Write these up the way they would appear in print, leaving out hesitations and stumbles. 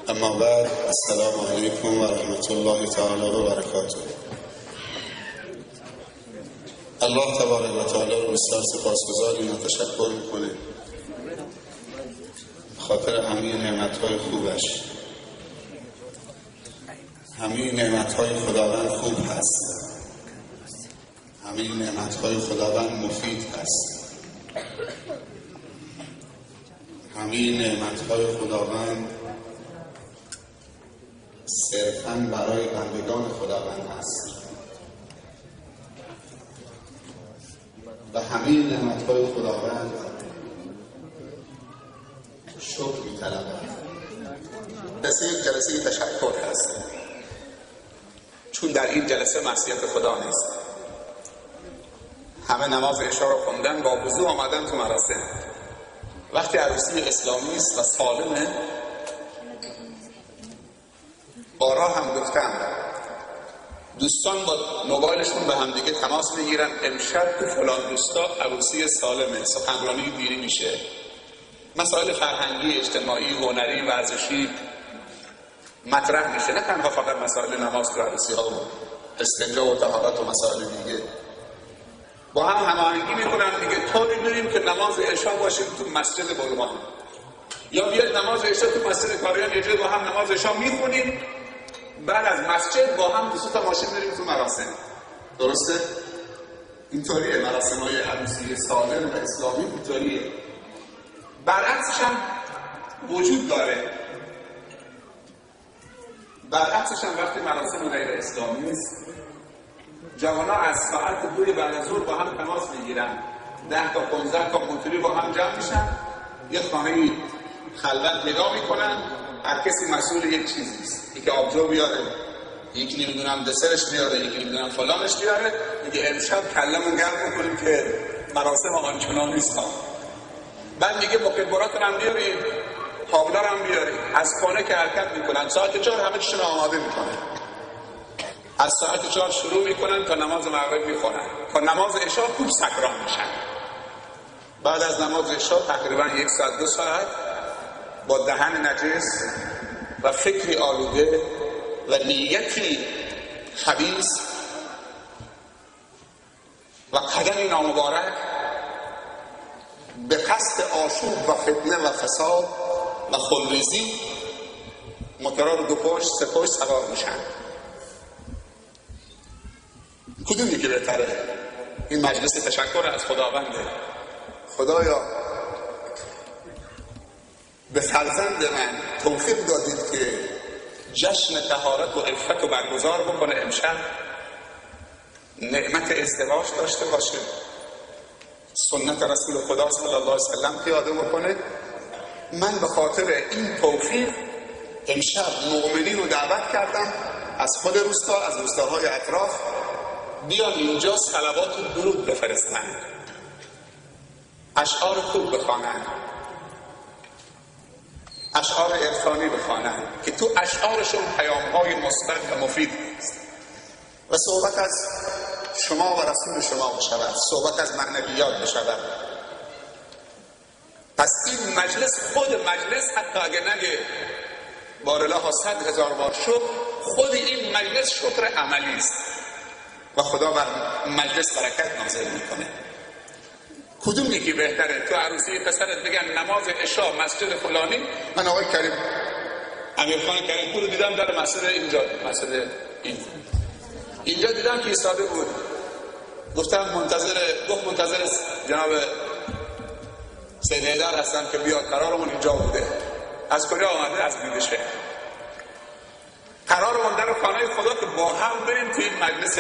اما بعد، السلام علیکم و رحمت الله تعالی و برکاته. الله تبارک و تعالی رو بسیار سپاسگزاریم و تشکر میکنیم خاطر همه نعمتهای خوبش. همه نعمتهای خداوند خوب هست، همه نعمتهای خداوند مفید هست، همه نعمتهای خداوند صرفاً برای بندگان خداوند هست و همه نعمتهای خداوند شکر می‌طلبند. یک جلسه تشکر هست، چون در این جلسه معصیت خدا نیست. همه نماز عشا رو خوندن، با وضو آمدن تو مراسم. وقتی عروسی اسلامی است و سالمه، بارها هم گفتم دوستان با موبایلشون به همدیگه تماس میگیرن امشب تو فلان روستا عروسی سالمه، سخنرانی دیری میشه، مسائل فرهنگی، اجتماعی، هنری، ورزشی مطرح میشه، نه تنها فقط مسائل نماز تو عروسی ها و استنجا و طهارت و مسائل دیگه. با هم هماهنگی میکنن دیگه، طوری بریم که نماز عشا باشیم تو مسجد بلوان، یا بیاید نماز عشا تو مسجد کاریان یه جای با هم نماز عشا میخونیم، بعد از مسجد با هم 2 تا ماشین بریم تو مراسم. درسته؟ اینطوریه مراسم‌های عروسی سالم و اسلامی، اینطوریه. برعکسش هم وجود داره. برعکسش هم وقتی مراسم غیر اسلامی است، جوانا از ساعت 2 بعد از ظهر با هم تماس میگیرن، 10 تا 15 تا مطرب با هم جمع میشن، یه خانه خلوت نگاه میکنن، هر کسی مسئول یک چیزی است. یکی آبجو بیاره، یکی نمیدونم دسرش بیاره، یکی نمیدونم فلانش بیاره، میگه امشب کلمون گرم میکنیم که مراسم آنچنان نیست. بعد میگه مکبرات هم بیارید، تابلو هم بیارید. از خانه که حرکت میکنن ساعت 4 همه چیشون آماده میکنن، از ساعت 4 شروع میکنن تا نماز مغرب میخونن، تا نماز عشا خوب سکران میشن. بعد از نماز عشا تقریبا 1 ساعت 2 ساعت با دهن نجس و فکری آلوده و نیتی خبیث و قدمی نامبارک به قصد آشوب و فتنه و فساد و خونریزی موتورا رو 2 پشت 3 پشت سوار میشن. کدومی که بهتره؟ این مجلس تشکر از خداونده. خدایا به فرزند من توفیق دادید که جشن طهارت و عفت رو برگزار بکنه، امشب نعمت ازدواج داشته باشه، سنت رسول خدا صلی الله علیه وسلم پیاده بکنه. من به خاطر این توفیق امشب مؤمنین رو دعوت کردم از خود روستا، از روستاهای اطراف، بیان اینجا صلوات و درود بفرستن، اشعار خوب بخوانن، اشعار عرفانی بخوانن که تو اشعارشون پیام‌های مثبت و مفید است و صحبت از شما و رسول شما بشود، صحبت از معنویات بشود. پس این مجلس، خود مجلس، حتی اگه نگه بارالله 100,000 بار شکر، خود این مجلس شکر عملی است و خدا بر مجلس برکت نازل میکنه. کدوم یکی بهتره؟ تو عروسی پسرت بگن نماز عشا مسجد فلانی. من آقای کریم امیرخان کریم پور رو دیدم در مسجد اینجا، مسجد اینجا دیدم که ایستاده بود. گفتم منتظر جناب سید حیدر هستم که بیاد، قرارمون اینجا بوده. از کجا آمده؟ از بیدشه. قرارمون در خانه خدا که با هم بریم توی این مجلس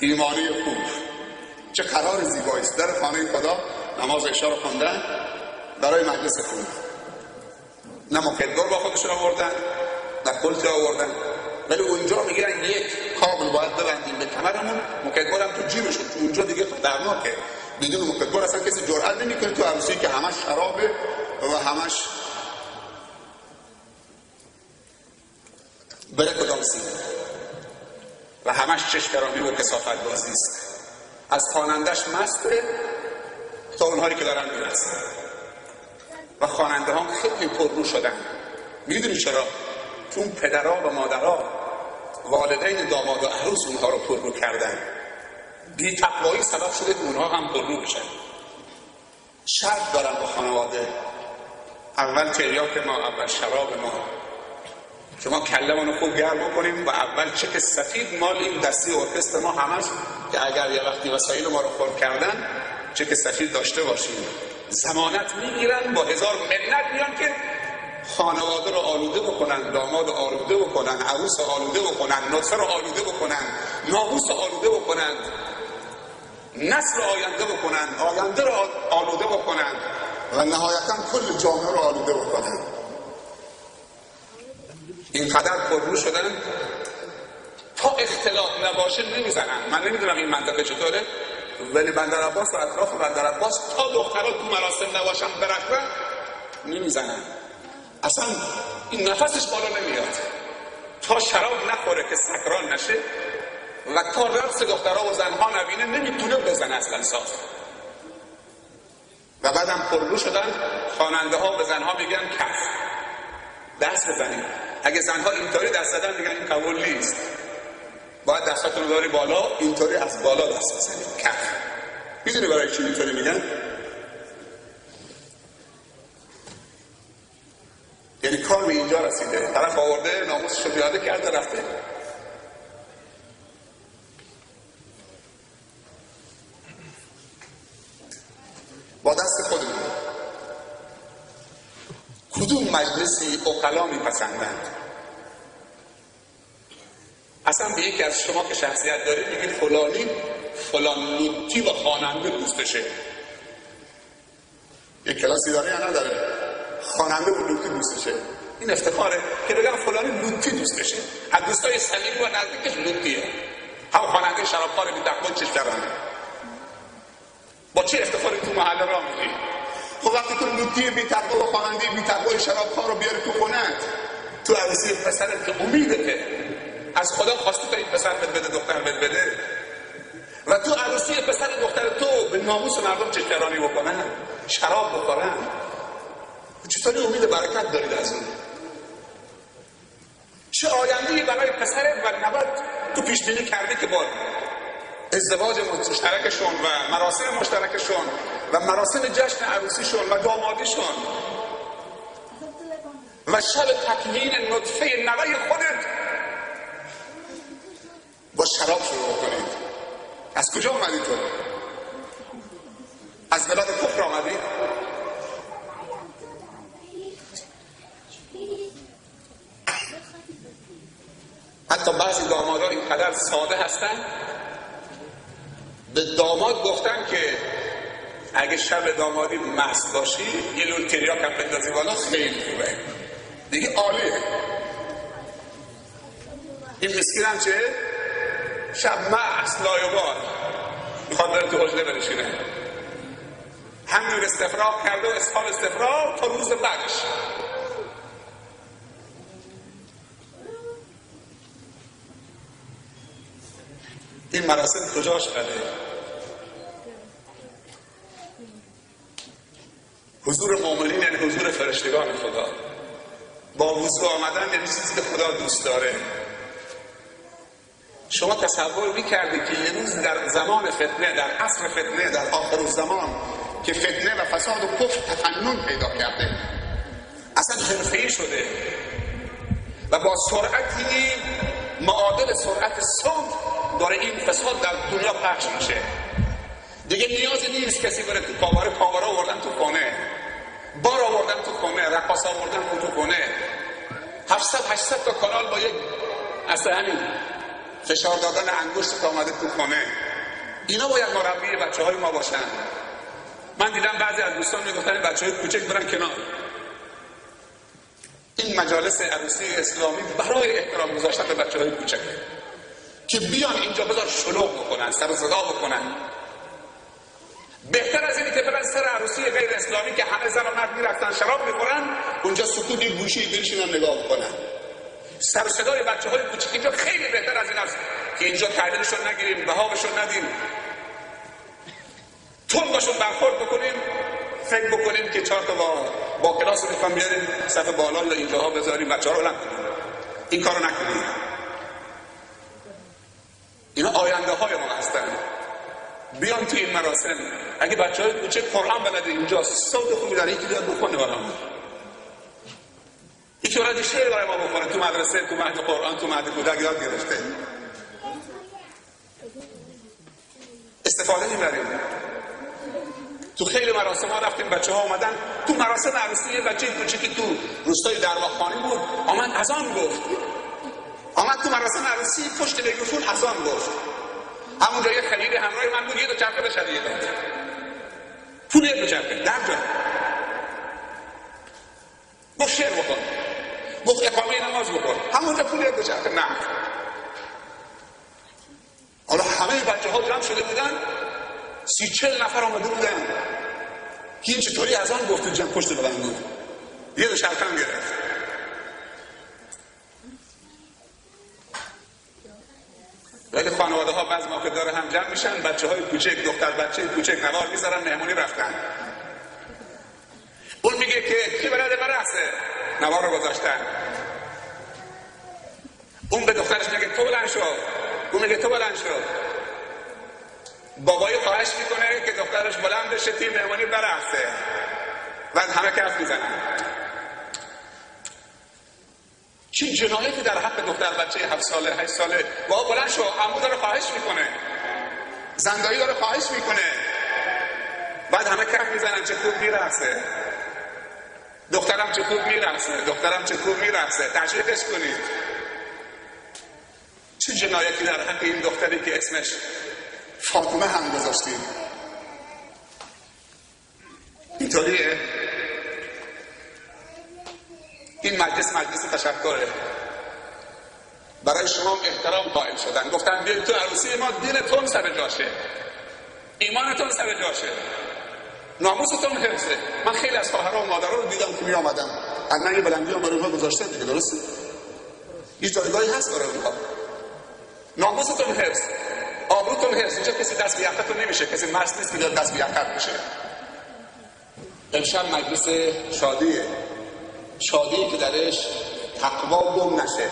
ایمانی خوب. چه قرار زیبایی است، در خانه خدا نماز عشا رو خوندن برای مجلس خوب. نه مکدر با خودشون آوردن، نه کلت آوردن، ولی اونجا میگن یک کابل باید ببندیم به کمرمون، مکدر هم تو جیبشون، تو اونجا دیگه خطرناکه. بدون مکدر اصلا کسی جرئت نمیکنه تو عروسی که همش شرابه و همش بره کدام سینه و همش چشکرانی و کثافت بازی است. از خوانندش مسته تا اونهایی که دارن میرسن و خواننده ها خیلی پررو شدن. میدونی چرا؟ چون پدرها و مادرها، والدین داماد و عروس اونها رو پررو کردن. بی تقوایی سبب شده که اونها هم پررو بشن. شرط دارن با خانواده، اول تریاک ما، اول شراب ما. شما کلمون رو خوب گرم بکنیم و اول چک سفید مال این دستی ارکستر ما همش که اگر یه وقتی وسایل ما رو خرد کردن چک سفید داشته باشیم. ضمانت میگیرن، با 1000 منت میان که خانواده رو آلوده بکنن، داماد رو آلوده بکنن، عروس رو آلوده بکنن، نطفه رو آلوده بکنن، ناموس رو آلوده بکنن، نسل آینده بکنن، آینده رو آلوده بکنن و نهایتا کل جامعه رو آلوده بکنن. اینقدر پررو شدن تا اختلاط نباشه نمیزنن. من نمیدونم این منطقه چطوره، ولی بندر عباس و اطراف بندر عباس تا دخترها تو مراسم نباشن برکبه نمیزنن. اصلا این نفسش بالا نمیاد تا شراب نخوره که سکران نشه و تا رقص دخترها و زنها نبینه نمیتونه بزنه اصلا ساز. و بعدم پررو شدن خواننده ها به زنها میگن کف دست بزنید. اگه زنها اینطوری دست زدن میگن این قبول نیست، باید دستاتون رو داری بالا، اینطوری از بالا دست بزنید کف. میدونی برای چی اینطوری میگن؟ یعنی کار به اینجا رسیده، طرف آورده ناموسش رو پیاده کرده رفته. با دست خودمون کدوم مجلسی عقلا میپسندند؟ اصلا به یکی از شما که شخصیت دارید میگید فلانی فلان لوتی و خواننده دوستشه. یک کلاسی داره یا نداره؟ خواننده و لوتی دوستشه. این افتخاره که بگم فلانی لوتی دوستشه. از دوستای صمیمی و نزدیکش لوتیه. هم خواننده شرابخوار بی تقوا چشترانه. با چه افتخاری تو محله راه میری؟ خب وقتی تو لوتی بی تقوا و خواننده بی تقوا شرابخوار رو بیاری تو خونه‌ت، تو عروسی پسرت که امیده که از خدا خواسته تا این پسر بده دختر بده و تو عروسی پسر دختر تو به ناموس مردم چشترانی بکنن، شراب بخورن، چطوری امید برکت دارید از اون؟ چه آینده‌ای برای پسرت و نوت تو پیش بینی کردی که با ازدواج مشترکشون و مراسم مشترکشون و مراسم جشن عروسیشون و دامادیشون و شب تکوین نطفه نوه خودت با شراب شروع کنید؟ از کجا آمدید تو؟ از بلاد کفر آمدید؟ حتی بعضی دامادان اینقدر ساده هستن به داماد گفتن که اگه شب دامادی مست باشی یه لول تریاک هم بندازی بالا خیلی خوبه دیگه، عالیه. این مسکین هم چه؟ شب مست لایوبار میخواد بره تو حجله بنشینه، همجور استفراغ کرده و اسحال استفراغ تا روز بعدش. این مراسم کجاش قده؟ حضور مؤمنین یعنی حضور فرشتگان خدا. با وضو آمدن یعنی چیزی که خدا دوست داره. شما تصور می‌کردید که یه روز در زمان فتنه، در عصر فتنه، در آخر الزمان که فتنه و فساد و کفر تفنن پیدا کرده، اصلا حرفه‌ای شده و با سرعتی معادل سرعت صوت داره این فساد در دنیا پخش میشه. دیگه نیازی نیست کسی بره تو کاواره آوردن تو خونه، بار آوردن تو خونه، رقاص آوردن تو خونه، 700-800 تا کانال با یک اصلا همین فشار دادن انگشت که آمده تو خونه. اینا باید مربی بچه‌های ما باشن. من دیدم بعضی از دوستان میگفتن بچه‌های کوچک برن کنار. این مجالس عروسی اسلامی برای احترام گذاشتن به بچه‌های کوچک که بیان اینجا بذار شلوغ بکنن، سر و صدا بکنن. بهتر از اینی که برن سر عروسی غیر اسلامی که همه زن و مرد میرفتن شراب میخورن، اونجا سکوت یه گوشی بنشینن نگاه بکنن. سر و صدای بچه‌های کوچیک اینجا خیلی بهتر از این است که اینجا تحویلشون نگیریم، بهابشون ندیم، تون باشون برخورد بکنیم فکر بکنیم که 4 تا با کلاس رو بخوام بیاریم صف بالا یا اینجاها بذاریم بچه‌ها رو علم کنیم. این کارو نکنید. اینا آینده های ما هستن. بیان تو این مراسم اگه بچه‌های کوچک قرآن بلده اینجا صوت خوبی داره یکی بیاد بخونه برامون. یکی برای شعر برای ما بخونه تو مدرسه، تو مهد قرآن، تو مهد کودک یاد گرفته. استفاده می‌بریم. تو خیلی مراسم ها رفتیم بچه‌ها اومدن تو مراسم عروسی یه بچه کوچیکی تو روستای درواخانی بود آمد اذان گفت. آمد تو مراسم عروسی پشت میکروفون اذان گفت. همونجا یه خلیل همراه من بود یه دوچرخه به شدیه داد. پول یه دوچرخه در جا. گفت شعر بکن. گفت اقامه نماز بکن. همونجا پول یه دوچرخه نه. حالا همه بچه‌ها جمع شده بودن 30-40 نفر آمده بودن که این چطوری اذان گفت جمع پشت بلند بود. یه دوچرخه هم گرفت. ولی خانواده ها بعض موقع داره هم جمع میشن بچه های کوچک دختر بچه کوچک نوار میذارن مهمونی رفتن. اون میگه که کی بلده برقصه نوار رو گذاشتن. اون به دخترش میگه تو بلند شو. اون میگه تو بلند شو. بابایی خواهش میکنه که دخترش بلند بشه تیم مهمونی برقصه. بعد همه کف میزنن. چه جنایتی در حق دختر بچه 7 ساله 8 ساله. بابا بلند شو. عمو داره خواهش میکنه. زندایی داره خواهش میکنه. بعد همه کف میزنن چه خوب میرقصه. دخترم چه خوب میرقصه. دخترم چه خوب میرقصه. تشویقش کنید. چه جنایتی در حق این دختری که اسمش فاطمه هم گذاشتید. اینطوریه. این مجلس تشکره. برای شما احترام قائل شدن. گفتن بیاید تو عروسی ما دینتون سر جاشه. ایمانتون سر جاشه. ناموستون حفظه. من خیلی از خواهرها و مادرها رو دیدم که می آمدم. الان یه بلندی هم برای اونها گذاشتن دیگه درسته؟ یه جایگاهی هست برای اونها. ناموستون حفظ. آبروتون حفظ. اینجا کسی دست به یقتون نمیشه. کسی مرس نیست که دست به یقت بشه. امشب مجلس شادیه. شادی که درش تقوا گم نشه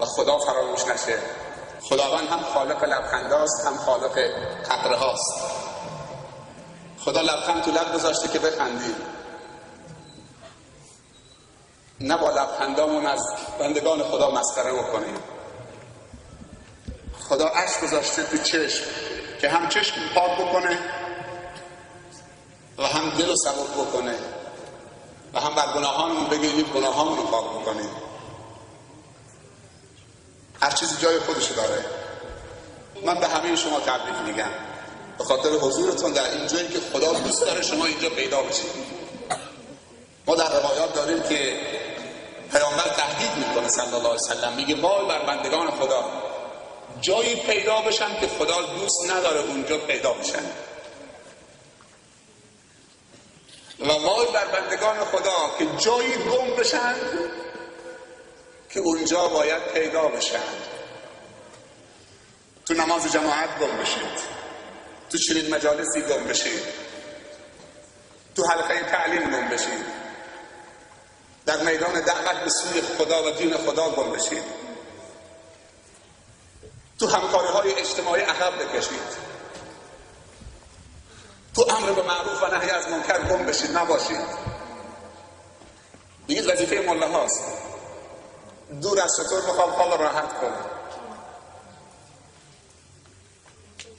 و خدا فراموش نشه. خداوند هم خالق لبخنداست هم خالق قطره هاست. خدا لبخند تو لب گذاشته که بخندیم. نه با لبخندامون از بندگان خدا مسخره بکنیم. خدا اشک گذاشته تو چشم که هم چشم پاک بکنه و هم دل رو سبک بکنه و هم بر گناهانمون بگیریم گناهانمون رو پاک بکنیم. هر چیزی جای خودشو داره. من به همه شما تبریک میگم به خاطر حضورتون در این جایی که خدا دوست داره شما اینجا پیدا بشید. ما در روایات داریم که پیامبر تهدید میکنه صلی الله علیه وسلم میگه وای بر بندگان خدا جایی پیدا بشن که خدا دوست نداره اونجا پیدا بشن و وای بر بندگان خدا که جایی گم بشن که اونجا باید پیدا بشن. تو نماز جماعت گم بشید. تو چنین مجالسی گم بشید. تو حلقه تعلیم گم بشید. در میدان دعوت به سوی خدا و دین خدا گم بشید. تو همکاری‌های اجتماعی عقب بکشید. تو امر به معروف و نهی از منکر گم بشید نباشید. دیگه وظیفه مله هاست. دور از چطور میخوام حال راحت کنم.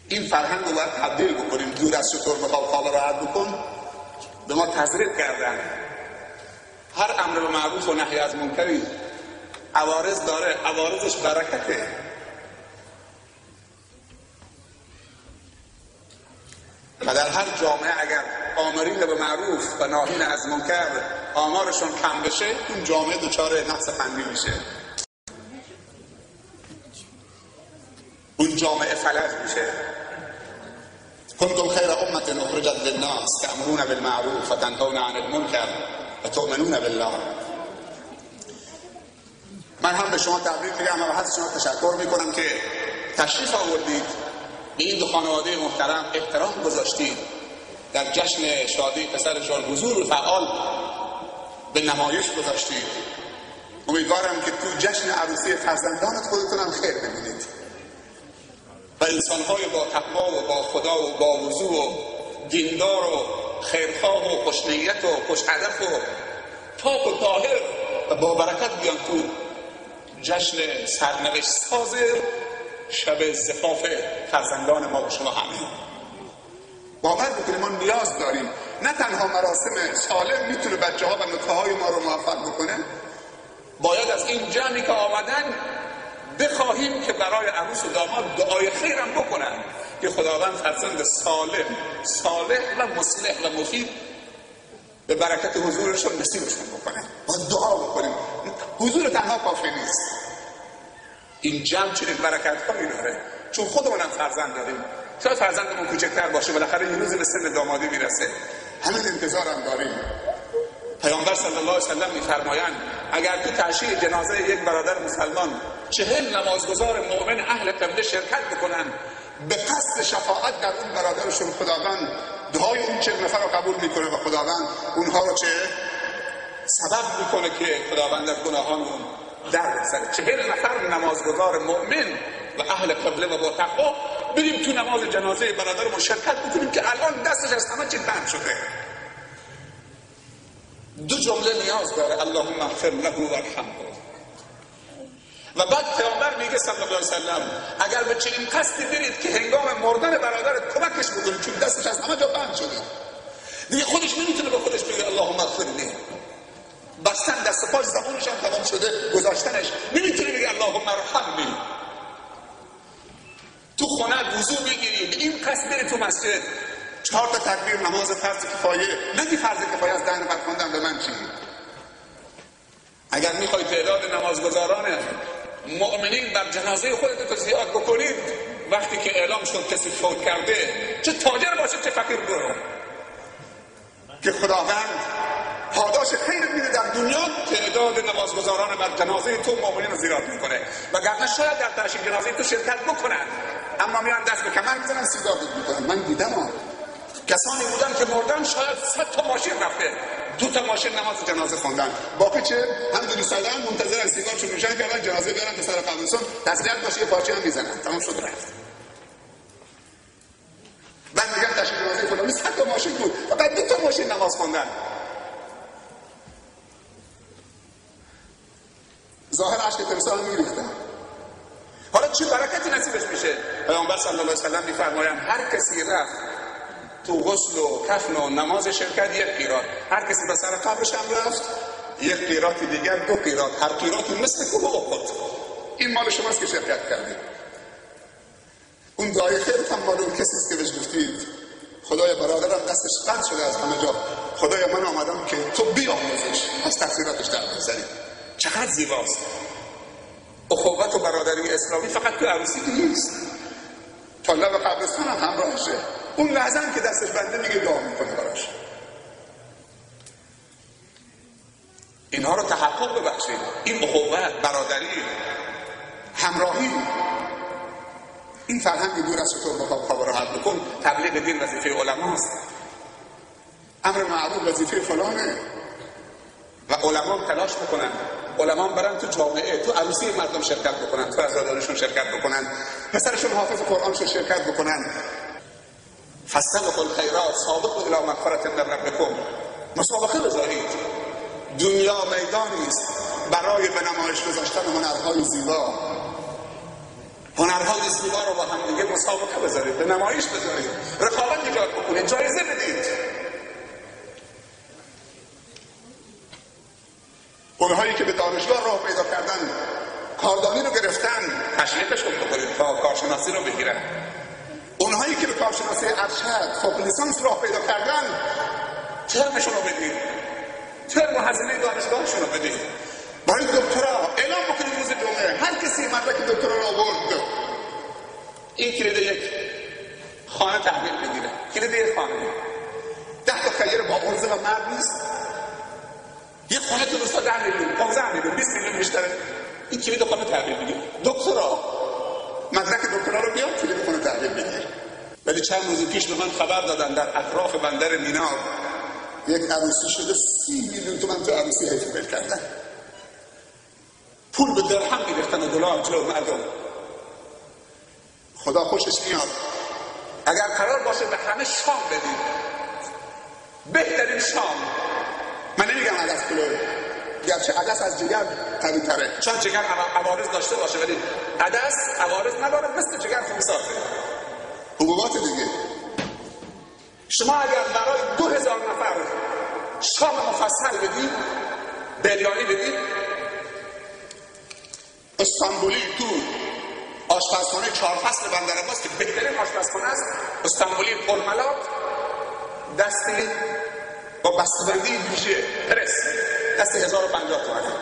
این فرهنگ رو باید تبدیل بکنیم. دور از چطور میخوام حال راحت بکن. به ما تزریق کردن. هر امر به معروف و نهی از منکری عوارض داره. عوارضش برکته. و در هر جامعه اگر آمرین به معروف و ناهین از منکر آمارشون کم بشه اون جامعه دچار نقص فنی میشه. اون جامعه فلج میشه. کنتم خیر امة اخرجت للناس تأمرون بالمعروف و تنهون عن المنکر و تؤمنون بالله. من هم به شما تبریک میگم و از شما تشکر میکنم که تشریف آوردید به این دو خانواده محترم احترام گذاشتید در جشن شادی پسرشان حضور فعال به نمایش گذاشتید. امیدوارم که تو جشن عروسی فرزندانت خودتونم خیر ببینید و انسان‌های با تقوا و با خدا و با وضو و دیندار و خیرخواه و خوشنیت و خوش هدف و پاک و طاهر و با برکت بیان تو جشن سرنوشت ساز شب زفاف فرزندان ما و شما همه. باور بکنیم ما نیاز داریم، نه تنها مراسم سالم میتونه بچه ها و نطفه های ما رو موفق بکنه، باید از این جمعی که آمدن بخواهیم که برای عروس و داماد دعای خیرم بکنن که خداوند فرزند سالم، صالح و مصلح و مفید به برکت حضورشون نصیبشون بکنه. باید دعا بکنیم. حضور تنها کافی نیست، این جمع چنین برکت هایی داره، چون خودمونم فرزند داریم. شاید فرزندمون کوچکتر باشه، بالاخره یه روزی به سن دامادی میرسه، همین انتظارم داریم. پیامبر صلی الله علیه و سلم میفرمایند اگر تو تعشیه جنازه یک برادر مسلمان 40 نمازگزار مؤمن اهل قبله شرکت بکنن به قصد شفاعت در اون برادرشون، خداوند دعای اون 40 نفر رو قبول میکنه و خداوند اونها رو سبب میکنه که خداوند از گناهانمون در بگذره. 40 نفر نمازگزار مؤمن و اهل قبله و با تقوا بریم تو نماز جنازه برادرمون شرکت بکنیم که الان دستش از همه چی بند شده. دو جمله نیاز داره: اللهم اغفر له وارحمه. و بعد پیامبر میگه صلی الله علیه و سلم اگر به چنین قصدی برید که هنگام مردن برادرت کمکش بکنید چون دستش از همه جا بند شده، دیگه خودش نمیتونه به خودش بگه اللهم اغفر له، بستن دست پاش زبونش هم تمام شده، گذاشتنش نمیتونه بگه اللهم ارحمنی. تو خونه وضو بگیری به این قصد بری تو مسجد 4 تا تکبیر نماز فرض کفایه، نگی فرض کفایه از 10 نفر خوندم به من چی؟ اگر میخوای تعداد نمازگزاران مؤمنین بر جنازه خودت رو زیاد بکنید، وقتی که اعلام شد کسی فوت کرده، چه تاجر باشه چه فقیر، برو که خداوند پاداش خیر میده در دنیا، تعداد نمازگزاران بر جنازه تو مؤمنین رو زیاد میکنه. وگرنه شاید در تعشیه جنازه تو شرکت بکنن اما میان دست به کمر میزنن سیگار میکنن. من دیدم کسانی بودن که مردن شاید 100 تا ماشین رفته، 2 تا ماشین نماز جنازه خوندن، باقی چه همینجوری ساده‌ان منتظرن سیگارشون روشن کردن جنازه بیارن به سر قبرستون، تسلیت باشه یه پارچه هم میزنن، تمام شد رفت. بعد میگن تعشیه جنازه فلانی 100 تا ماشین بود، فقط 2 تا ماشین نماز خوندن. ظاهر عشق تمثال میریختن. حالا چه برکتی نصیبش میشه؟ پیامبر صلی الله علیه و سلم میفرمایند هر کسی رفت تو غسل و کفن و نماز شرکت 1 قیراط، هر کسی به سر قبرش هم رفت 1 قیراط دیگر 2 قیراط، هر قیراطی مثل کوه احد. این مال شماست که شرکت کردید. اون دعای خیرت هم مال اون کسی است که بهش گفتید خدای برادرم دستش قطع شده از همه جا، خدای من آمدم که تو بیاموزش، از تقصیراتش در بگذری. چقدر زیباست. اخوت و برادری اسلامی فقط تو عروسی نیست، تا لب قبرستان هم همراهشه. اون لحظه هم که دستش بنده میگه دعا میکنه براش. اینها رو تحقق ببخشید. این اخوت، برادری، همراهی، این فرهنگ دور از تو بخواب خواب راحت بکن. تبلیغ دین وظیفه علماست، امر معروف وظیفه فلانه و علما تلاش بکنن، علما برن تو جامعه، تو عروسی مردم شرکت بکنن، تو عزاداریشون شرکت بکنن، پسرشون حافظ قرآنشون شرکت بکنن. فاستبقوا الخیرات سابقوا الی مغفرة من ربکم. مسابقه بذارید. دنیا میدانی است برای به نمایش گذاشتن هنرهای زیبا. هنرهای زیبا رو با هم دیگه مسابقه بذارید، به نمایش بذارید، رقابت ایجاد بکنید، جایزه بدید. اونهایی که به دانشگاه راه پیدا کردن، کاردانی رو گرفتن، تشویقشون بکنید تا کارشناسی رو بگیرن. اونهایی که به کارشناسی ارشد فوق لیسانس راه پیدا کردن، ترمشون رو بدید، ترم و هزینه دانشگاهشون رو بدید. برای دکترا اعلام بکنید روز جمعه هر کسی مدرک دکترا رو آورد این کلید یک خانه تحویل بگیره. کلید یک خانه 10 تا خیر با عرضه و مرد نیست. یه خانه تو روستا 10 میلیون 15 میلیون 20 میلیون بیشتره. این کلید خانه تحویل بگیر. دکترا مدرک دکترا رو بیار کلید خانه تحویل بگیر. ولی چند روز پیش به من خبر دادن در اطراف بندر مینا یک عروسی شده 30 میلیون تومان تو عروسی حیفیل کردن. پول به درهم می‌ریختن و دلار جلو مردم. خدا خوشش میاد. اگر قرار باشه به همه شام بدید، بهترین شام، من نمیگم عدس پلو، گرچه عدس از جگر قوی تره، چون جگر عوارض داشته باشه، ولی عدس عوارض نداره، مثل جگر خونسازه، حبوبات دیگه. شما اگر برای 2000 نفر شام مفصل بدید، بریانی بدید، استانبولی تو آشپزخانه 4 فصل بندر عباس که بهترین آشپزخانه است، استانبولی پرملات، دستی با بسته‌بندی ویژه پرس، دست 1050 تومانه.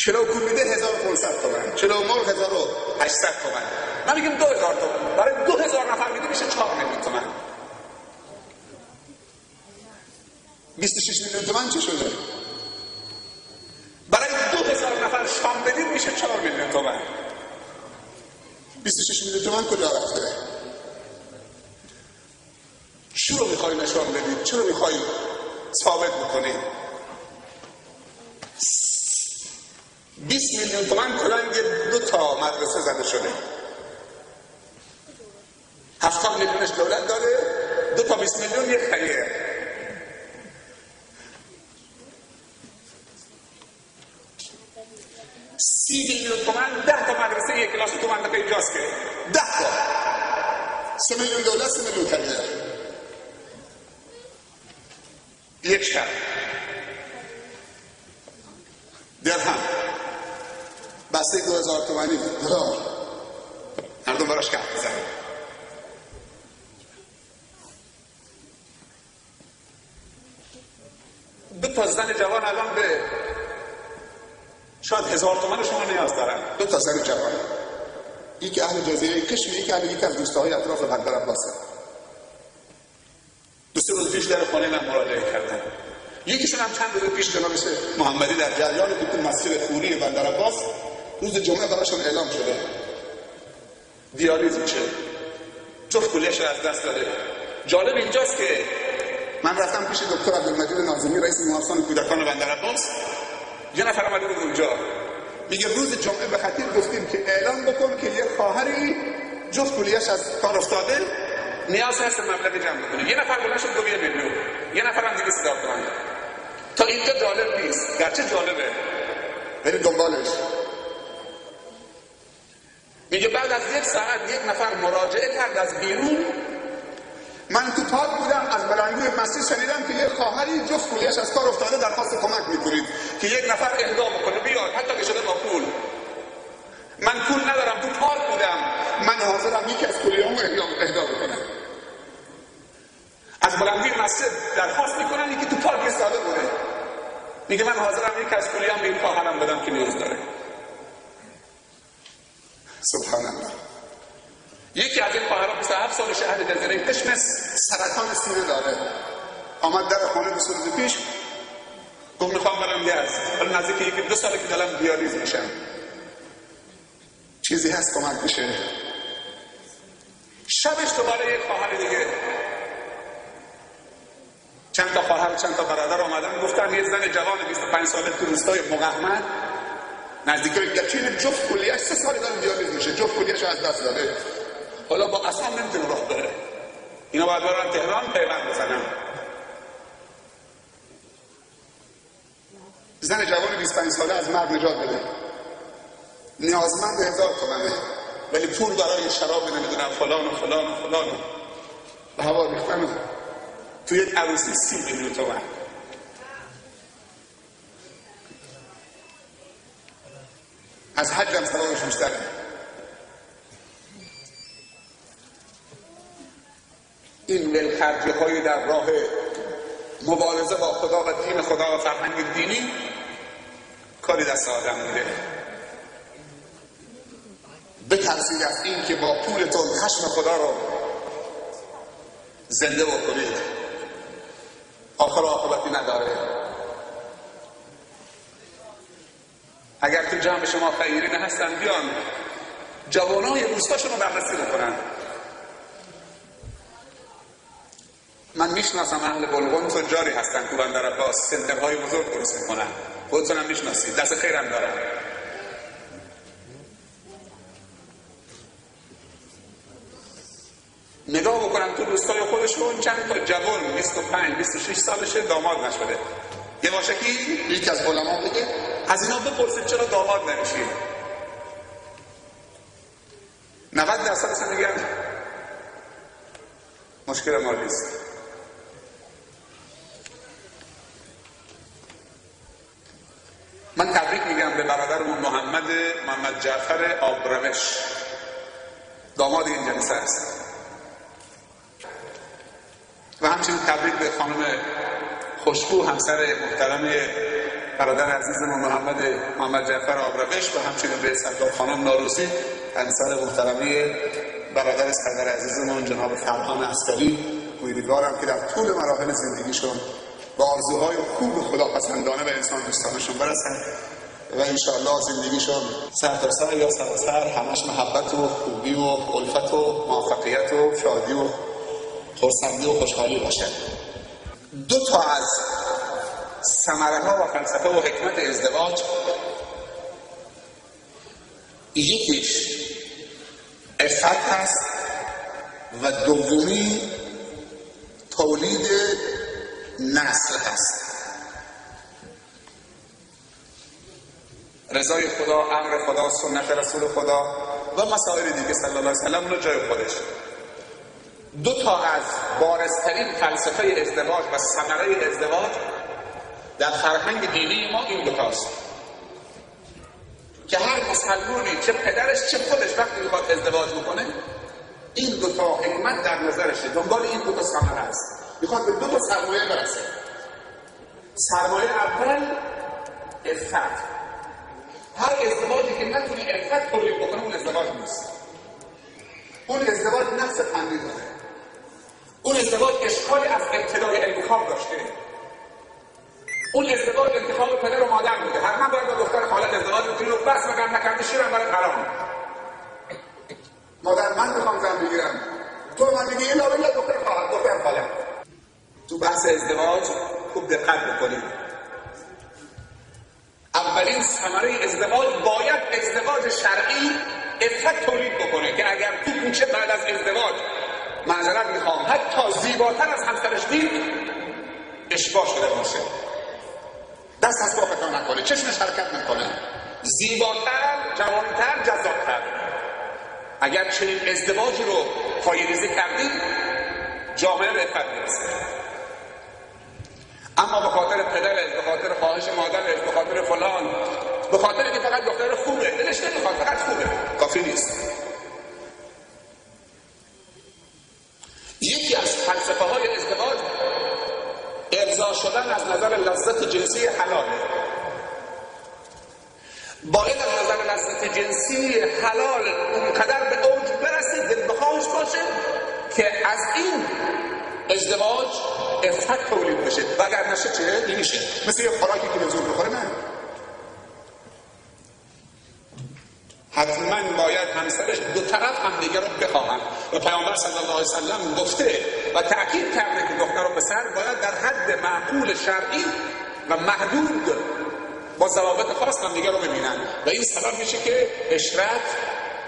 کیلو پول میده 1500 تومان، کیلو مرغ 1800 تومان. من میگم 2000 تومان. برای 2000 نفر میده میشه 4 میلیون تومان. 26 میلیون تومان چه شده؟ برای 2000 نفر شام بدید میشه 4 میلیون تومان. 26 میلیون تومان کجا رفته؟ چی رو میخوای نشان بدید؟ چی رو میخوای ثابت بکنید؟ 20 میلیون تومان کلنگ 2 تا مدرسه زده شده. 70 میلیونش دولت داره، 2 تا 20 میلیون یک خیر. سی میلیون تومان 10 تا مدرسه یک کلاس تو منطقه اینجاست که 10 تا 3 میلیون دولت 3 میلیون خیر. یک شب درهم بسته 2000 تومانی دلار مردم براش کف بزنن. دو تا زن جوان الان به شاید 1000 تومان شما نیاز دارن. 2 تا زن جوان، یکی اهل جزیره کشمیر، یکی از دوستاهای اطراف بندر عباسه. 2-3 روز پیش در خانه من مراجعه کردن. یکیشون هم چند روز پیش جناب محمدی در جریان تو مسجد خوری بندر عباس روز جمعه براشون اعلام شده دیالیز میشه، جفت کلیه‌اش از دست داده. جالب اینجاست که من رفتم پیش دکتر عبدالمجید ناظمی رئیس بیمارستان کودکان بندر عباس، یه نفر اومده بود اونجا میگه روز جمعه به خاطر گفتیم که اعلام بکن که یه خواهری جفت کلیه‌اش از کار افتاده، نیاز هست مبلغ جمع بکنه. یه نفر بلند شد 2 میلیون، یه نفر هم 200,000 تومان. تا اینجا جالب نیست، گرچه جالبه، ولی دنبالش میگه بعد از 1 ساعت یک نفر مراجعه کرد از بیرون. من تو پارک بودم، از بلندگوی مسجد شنیدم که یه خواهری جفت کلیه‌اش از کار افتاده درخواست کمک میکنید که یک نفر اهدا بکنه بیاد، حتی که شده با پول. من پول ندارم، تو پارک بودم، من حاضرم یکی از کلیه‌امو اهدا بکنم. از بلندی مسجد درخواست میکنن، یکی تو پارک ایستاده بوده میگه من حاضرم یک از کلیه‌ام به این خواهرم بدم که نیاز داره. سبحان الله. یکی از این خواهران 27 سال شهر جزیره قشم سرطان سینه داره. آمد در خانه 2 روز پیش گفت میخوام برم یزد، ولی نزدیک 1-2 ساله که دلم دیالیز میشم، چیزی هست کمک میشه. شبش دوباره یک خواهر دیگه، چند تا خواهر و چند تا برادر آمدن گفتن یه زن جوان 25 ساله تو روستای مقهمت نزدیک گچین جفت کلیه‌اش 3 سال داره دیالیز میشه، جفت کلیه‌اش از دست داده، حالا با اسام نمیتونه راه بره. اینا باید برن تهران پیوند بزنن. زن جوان 25 ساله از مرد نجات بده، نیازمند 1000 تومانه، ولی پول برای شراب نمیدونم فلان و فلان و فلان و هوا ریختن. تو یک عروسی 30 میلیون تومان. از حج هم ثوابش بیشتره. این ولخرجی های در راه مبارزه با خدا و دین خدا و فرهنگ دینی کاری دست آدم میده. بترسید از این که با پولتون خشم خدا رو زنده بکنید، آخر عاقبتی نداره. اگر تو جمع شما خیرین هستن بیان جوانای روستاشون رو بررسی بکنن. من میشناسم اهل بلغم تجاری هستن تو بندر عباس، سنترهای بزرگ درست میکنن، خودتونم میشناسید، دست خیرم دارم. نگاه بکنم تو دوستای خودشون چند تا جوان 25 26 سالشه داماد نشده. یه واشکی یکی از علما بگه از اینا بپرسید چرا داماد نمیشید. 90% میگن مشکل مالی است. من تبریک میگم به برادرمون محمد جعفر آبروش، داماد این جلسه است. و همچنین تبریک به خانم خوشبو همسر محترم برادر عزیزمون محمد جعفر آبروش و همچنین به سرکار خانم ناروسی همسر محترمی برادر سردار عزیزمون جناب فرهان عسکری. امیدوارم که در طول مراحل زندگیشون با آرزوهای خوب خداپسندانه و انسان دوستانشون برسن و انشاءالله زندگیشون سر تا سر یا سراسر همش محبت و خوبی و الفت و موفقیت و شادی و خرسندی و خوشحالی باشه. دو تا از ثمره ها و فلسفه و حکمت ازدواج، یکیش عفت هست و دومی تولید نسل هست. رضای خدا، امر خدا، سنت رسول خدا و مسائل دیگه صلی الله علیه و سلم رو جای خودش. دو تا از بارزترین فلسفه ازدواج و ثمره ازدواج در فرهنگ دینی ما این دوتاست که هر مسلمانی چه پدرش چه خودش وقتی میخواد ازدواج میکنه این دوتا حکمت در نظرشه، دنبال این دوتا ثمره است، میخواد به دوتا سرمایه برسه. سرمایه اول عفت. هر ازدواجی که نتونه عفت تولید بکنه اون ازدواج نیست. اون ازدواج نفس فنی داره. اون ازدواج اشکالی از ابتدای انتخاب داشته. اون ازدواج انتخاب پدر و مادر بوده. حتما باید با دختر خالت ازدواج بکنی و بس مگر نکردی شیرم برای حرام. مادر من میخوام زن بگیرم، تو من میگی اینا بگید دختر خالت. تو بحث ازدواج خوب دقت بکنید. اولین ثمره ازدواج باید ازدواج شرعی عفت تولید بکنه که اگر تو کوچه بعد از ازدواج معذرت میخوام حتی زیباتر از همسرش دید اشباع شده باشه، دست از باقتا نکنه، چشمش حرکت نکنه، زیباتر، جوانتر، جذابتر. اگر چنین ازدواجی رو پایه‌ریزی کردید جامعه به عفت میرسه. اما به خاطر پدرش، به خاطر خواهش مادرش، به خاطر فلان، به خاطر که فقط دختر خوبه، دلش نمیخواد، فقط خوبه، کافی نیست. یکی از فلسفه های ازدواج ارضا شدن از نظر لذت جنسی حلاله. باید از نظر لذت جنسی حلال اونقدر به اوج برسه، دلبخواهش باشه که از این ازدواج عفت تولید بشه. و اگر نشه چه؟ این میشه مثل یه خوراکی که به زور بخوره. نه، حتما باید همسرش دو طرف هم دیگه رو بخواهن و پیامبر صلی الله علیه وسلم گفته و تأکید کرده که دختر و پسر باید در حد معقول شرعی و محدود با ضوابط خاص هم دیگه رو ببینن و این سبب میشه که عشرت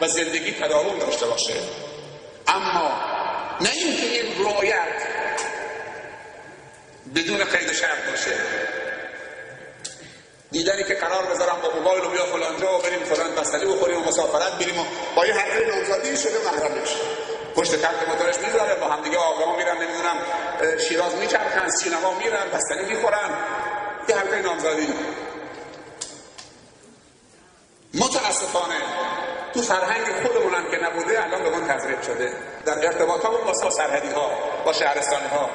و زندگی تداوم داشته باشه. اما نه اینکه این رعایت بدون قید شرط باشه. دیدنی که قرار بذارم با موبایل و بیا فلانجا و بریم فلان بستنی بخوریم و مسافرت بریم و با یه حرفه نامزادی شده محرمش پشت تخت موتورش میذاره، با هم دیگه آقا میرن نمیدونم شیراز میچرخن، سینما میرن، بستنی میخورن، یه حرفه نامزادی. متاسفانه تو فرهنگ خودمونم که نبوده الان به من تزریق شده. در ارتباطامون با سرحدی ها، با شهرستانی ها،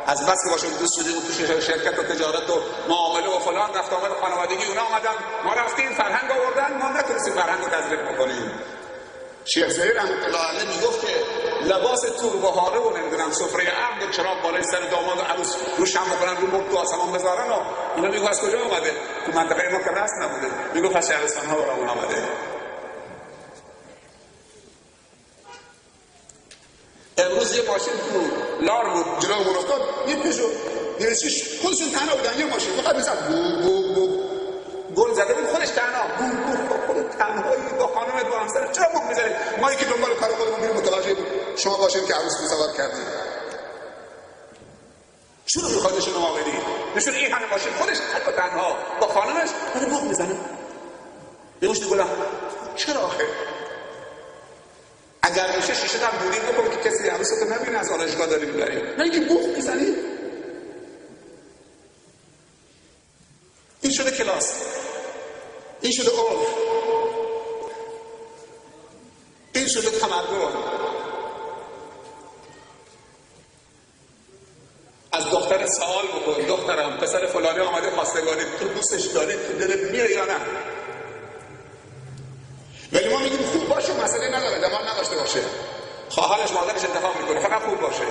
از بس که باشون دوست شدیم و تو شرکت و تجارت و معامله و فلان رفت آمد خانوادگی اونا آمدن، ما رفتیم فرهنگ آوردن، ما نتونستیم فرهنگ رو تزریق بکنیم. شیخ زهیر رحمت الله علیه میگفت که لباس تور بهاره و نمیدونم سفره عقد و چراغ بالای سر داماد و عروس روش هم بکنن رو مبت و آسمان بذارن و اینا میگو از کجا اومده؟ تو منطقه ما که رست نبوده، میگو از شهرستان ها برامون آمده. امروز یه ماشین تو لار بود جلومون افتاد، یه پژو نیروچیش خودشون تنها بودن، یه ماشین فقط میزد بو بو بو گل زده بود خودش تنها بو بو خود تنهایی با خانم دو همسر. چرا ما میذاریم ما یکی دنبال کار خودمون میریم متوجه شما باشیم که عروس سوار کردیم؟ چرا میخواد نشون ما بدی؟ نشون این همه ماشین خودش حتی تنها با خانمش داره بوق میزنه. یه مشتی گلم چرا آخه؟ اگر میشه شیشه هم دوریم بکن که کسی عروستو نبینه از آرایشگاه داری میبریم، نه اینکه بوق میزنی. این شده کلاس، این شده عرف، این شده تمدن. از دختر سوال بکن، دخترم پسر فلانی آمده خواستگاری، تو دوستش داری؟ تو دلت میره یا نه؟ ولی ما میگیم خوب باشه، مسئله نداره، دماغ نداشته باشه، خواهرش مادرش انتخاب میکنه، فقط خوب باشه.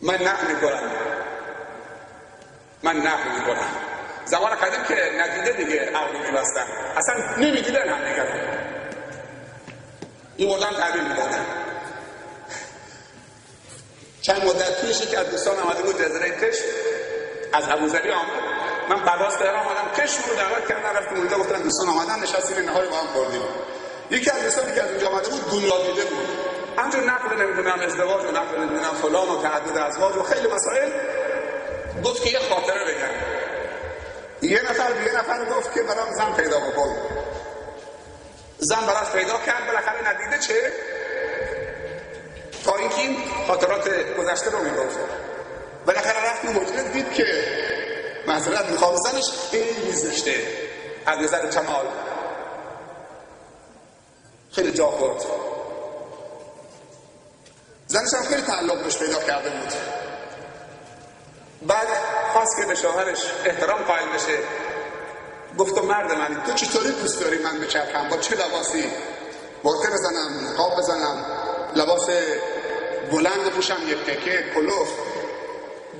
من نقل میکنم زمان قدیم که ندیده دیگه عقل میبستن، اصلا نمیدیدن هم دیگر این مردم تحویل میدادن. چند مدت پیش یکی از دوستان آمده بود جزیره کشم، از ابوظبی آمد، من پرواز تهران آمدم، کشم رو دعوت کردن، رفتیم اونجا، گفتن دوستان آمدن، نشستیم نهاری با هم خوردیم. یکی از دوستانی که از اونجا آمده بود دنیا دیده بود، همچون نقل نمیدونم ازدواج و نقل نمیدونم فلان و تعدد ازواج و خیلی مسائل، گفت که یه خاطره بگم. یه نفر گفت که برام زن پیدا بکن. زن براش پیدا کرد، بالاخره ندیده چه؟ تا اینکه این خاطرات گذشته رو میگفت. بالاخره رفت مجرد دید که معذرت میخوام زنش خیلی زشته، از نظر کمال خیلی جا خورد. زنش هم خیلی تعلق بهش پیدا کرده بود. بعد خواست که به شوهرش احترام قائل بشه، گفت تو مرد منی، تو چطوری دوست داری من بچرخم؟ با چه لباسی؟ برقه بزنم، نقاب بزنم، لباس بلند بپوشم، یک تکه کلوف،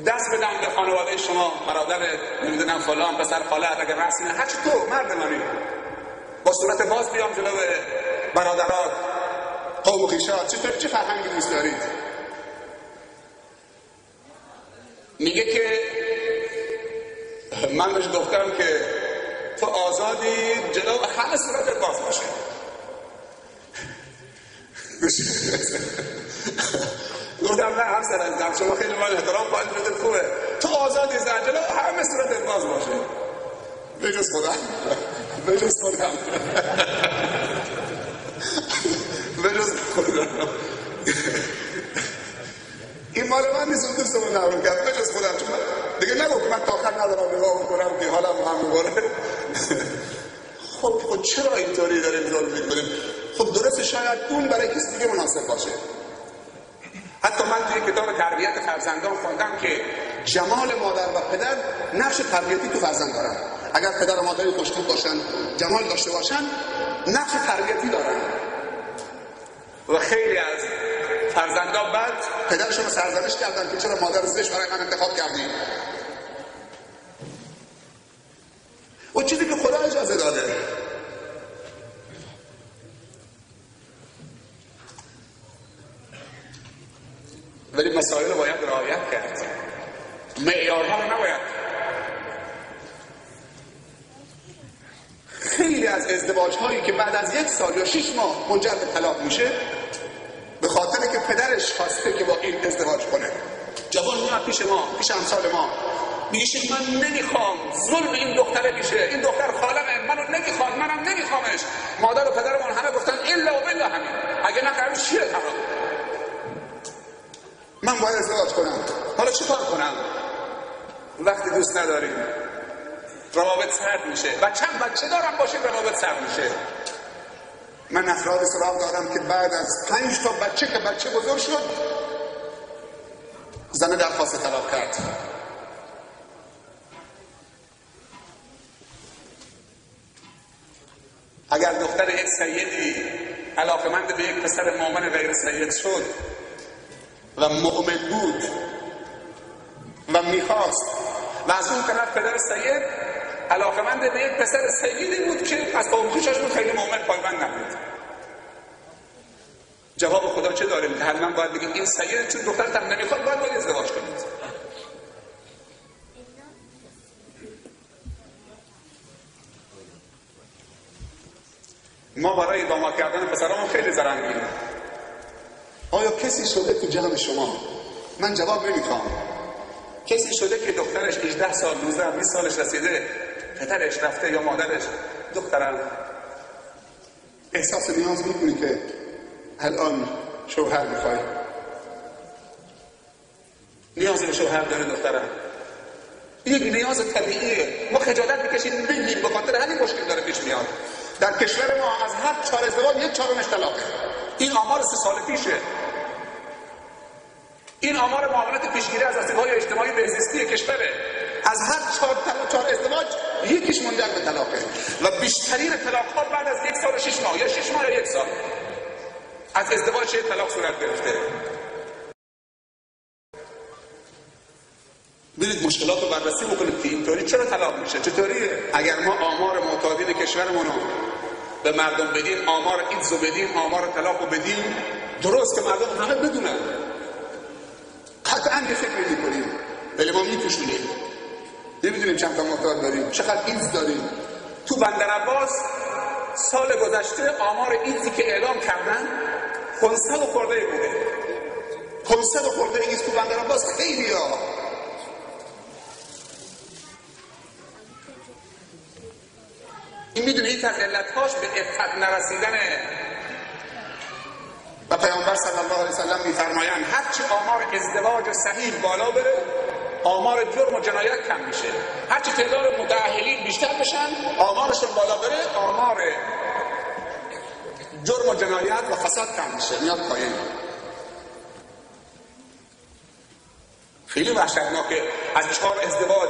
دست بدم به خانواده شما، برادر نمیدونم فلان، پسر خاله، اگه رسمه، هرچی تو مرد منی، با صورت باز بیام جلو برادرات، قوم و خویشات، چه فرهنگی دوست دارید؟ میگه که من بهش گفتم که تو آزادی جلو همه صورتت باز باشه. گفتم نه همسر عزیزم، شما خیلی من احترام قائل بودید، خوبه، تو آزادی زن جلو همه صورتت باز باشه، بجز خودم بجز خودم. این مال من نیست، اون دوستمون نمون کرد، بجز خودم، چون دیگه نگو که من تا آخر ندارم نگاه میکنم که حالم هم میباره. خب چرا اینطوری داریم ظلم میکنیم؟ خب درست شاید اون برای کسی دیگه مناسب باشه. حتی من توی کتاب تربیت فرزندان خوندم که جمال مادر و پدر نقش تربیتی تو فرزند دارن. اگر پدر و مادری خوشتیپ باشن، جمال داشته باشن، نقش تربیتی دارن. و خیلی از فرزندان بعد پدرشون رو سرزنش کردن که چرا مادر زشت برای من انتخاب کردی. و چیزی که خدا اجازه داده. ولی مسائل رو باید رعایت کرد، معیارها رو نباید. خیلی از ازدواج هایی که بعد از 1 سال یا 6 ماه منجر به طلاق میشه، به خاطر که پدرش خواسته که با این ازدواج کنه. جوان میاد پیش ما، پیش امثال ما، میگه من نمیخوام ظلم این دختره میشه، این دختر خالمه، منو نمیخواد، منم نمیخوامش. مادر و پدرمون همه گفتن الا و بالله همین، اگه نکردم چیه طلاق؟ من باید ازدواج کنم. حالا چی کار کنم؟ وقتی دوست نداریم روابط سرد میشه و چند بچه دارم باشه روابط سرد میشه. من افراد سراغ دارم که بعد از 5 تا بچه که بچه بزرگ شد، زن درخواست طلاق کرد. اگر دختر یک سیدی علاقمند به یک پسر مؤمن غیر سید شد و مؤمن بود و میخواست و از اون طرف پدر سید علاقمند به یک پسر سیدی بود که پس با خوشش خیلی مؤمن پایبند نبود. جواب خدا چه داره؟ حتما باید بگیم این سید چون دخترتم نمیخواد باید ازدواج کنید. ما برای داماد کردن پسرامون خیلی زرنگ می‌کنیم. آیا کسی شده تو جمع شما، من جواب نمیخوام، کسی شده که دخترش 18 سال 19 20 سالش رسیده، پدرش رفته یا مادرش دخترم احساس نیاز میکنی که الان شوهر میخوای، نیاز به شوهر داره دخترم، یک نیاز طبیعیه، ما خجالت میکشیم بگیم به خاطر همین مشکل داره پیش میاد. در کشور ما از هر 4 ازدواج 1/4 طلاقه. این آمار 3 سال پیشه. این آمار معاونت پیشگیری از آسیب‌های اجتماعی بهزیستی کشوره. از هر 4 ازدواج 1 منجر به طلاقه و بیشترین طلاق‌ها بعد از 1 سال و 6 ماه یا 6 ماه یا 1 سال از ازدواج طلاق صورت گرفته. برید مشکلات رو بررسی بکنید که اینطوری چرا طلاق میشه، چطوریه؟ اگر ما آمار معتادین کشورمون رو به مردم بدیم، آمار ایدز رو بدیم، آمار طلاق رو بدیم، درست که مردم همه بدونن، قطعا یه فکر میکنیم ولی ما میپوشونیم، نمیدونیم چند تا معتاد داریم، چقدر ایدز داریم. تو بندرعباس سال گذشته آمار ایدزی که اعلام کردن 500 خورده بوده. 500 خورده ایدز تو بندرعباس خیلی ها. این میدونه یک از علتهاش به عفت نرسیدنه و پیامبر صلی الله علیه وسلم میفرمایند هرچی آمار ازدواج صحیح بالا بره آمار جرم و جنایت کم میشه، هرچی تعداد متأهلین بیشتر بشن آمارشون بالا بره آمار جرم و جنایت و فساد کم میشه، میاد پایین. خیلی وحشتناکه از 4 ازدواج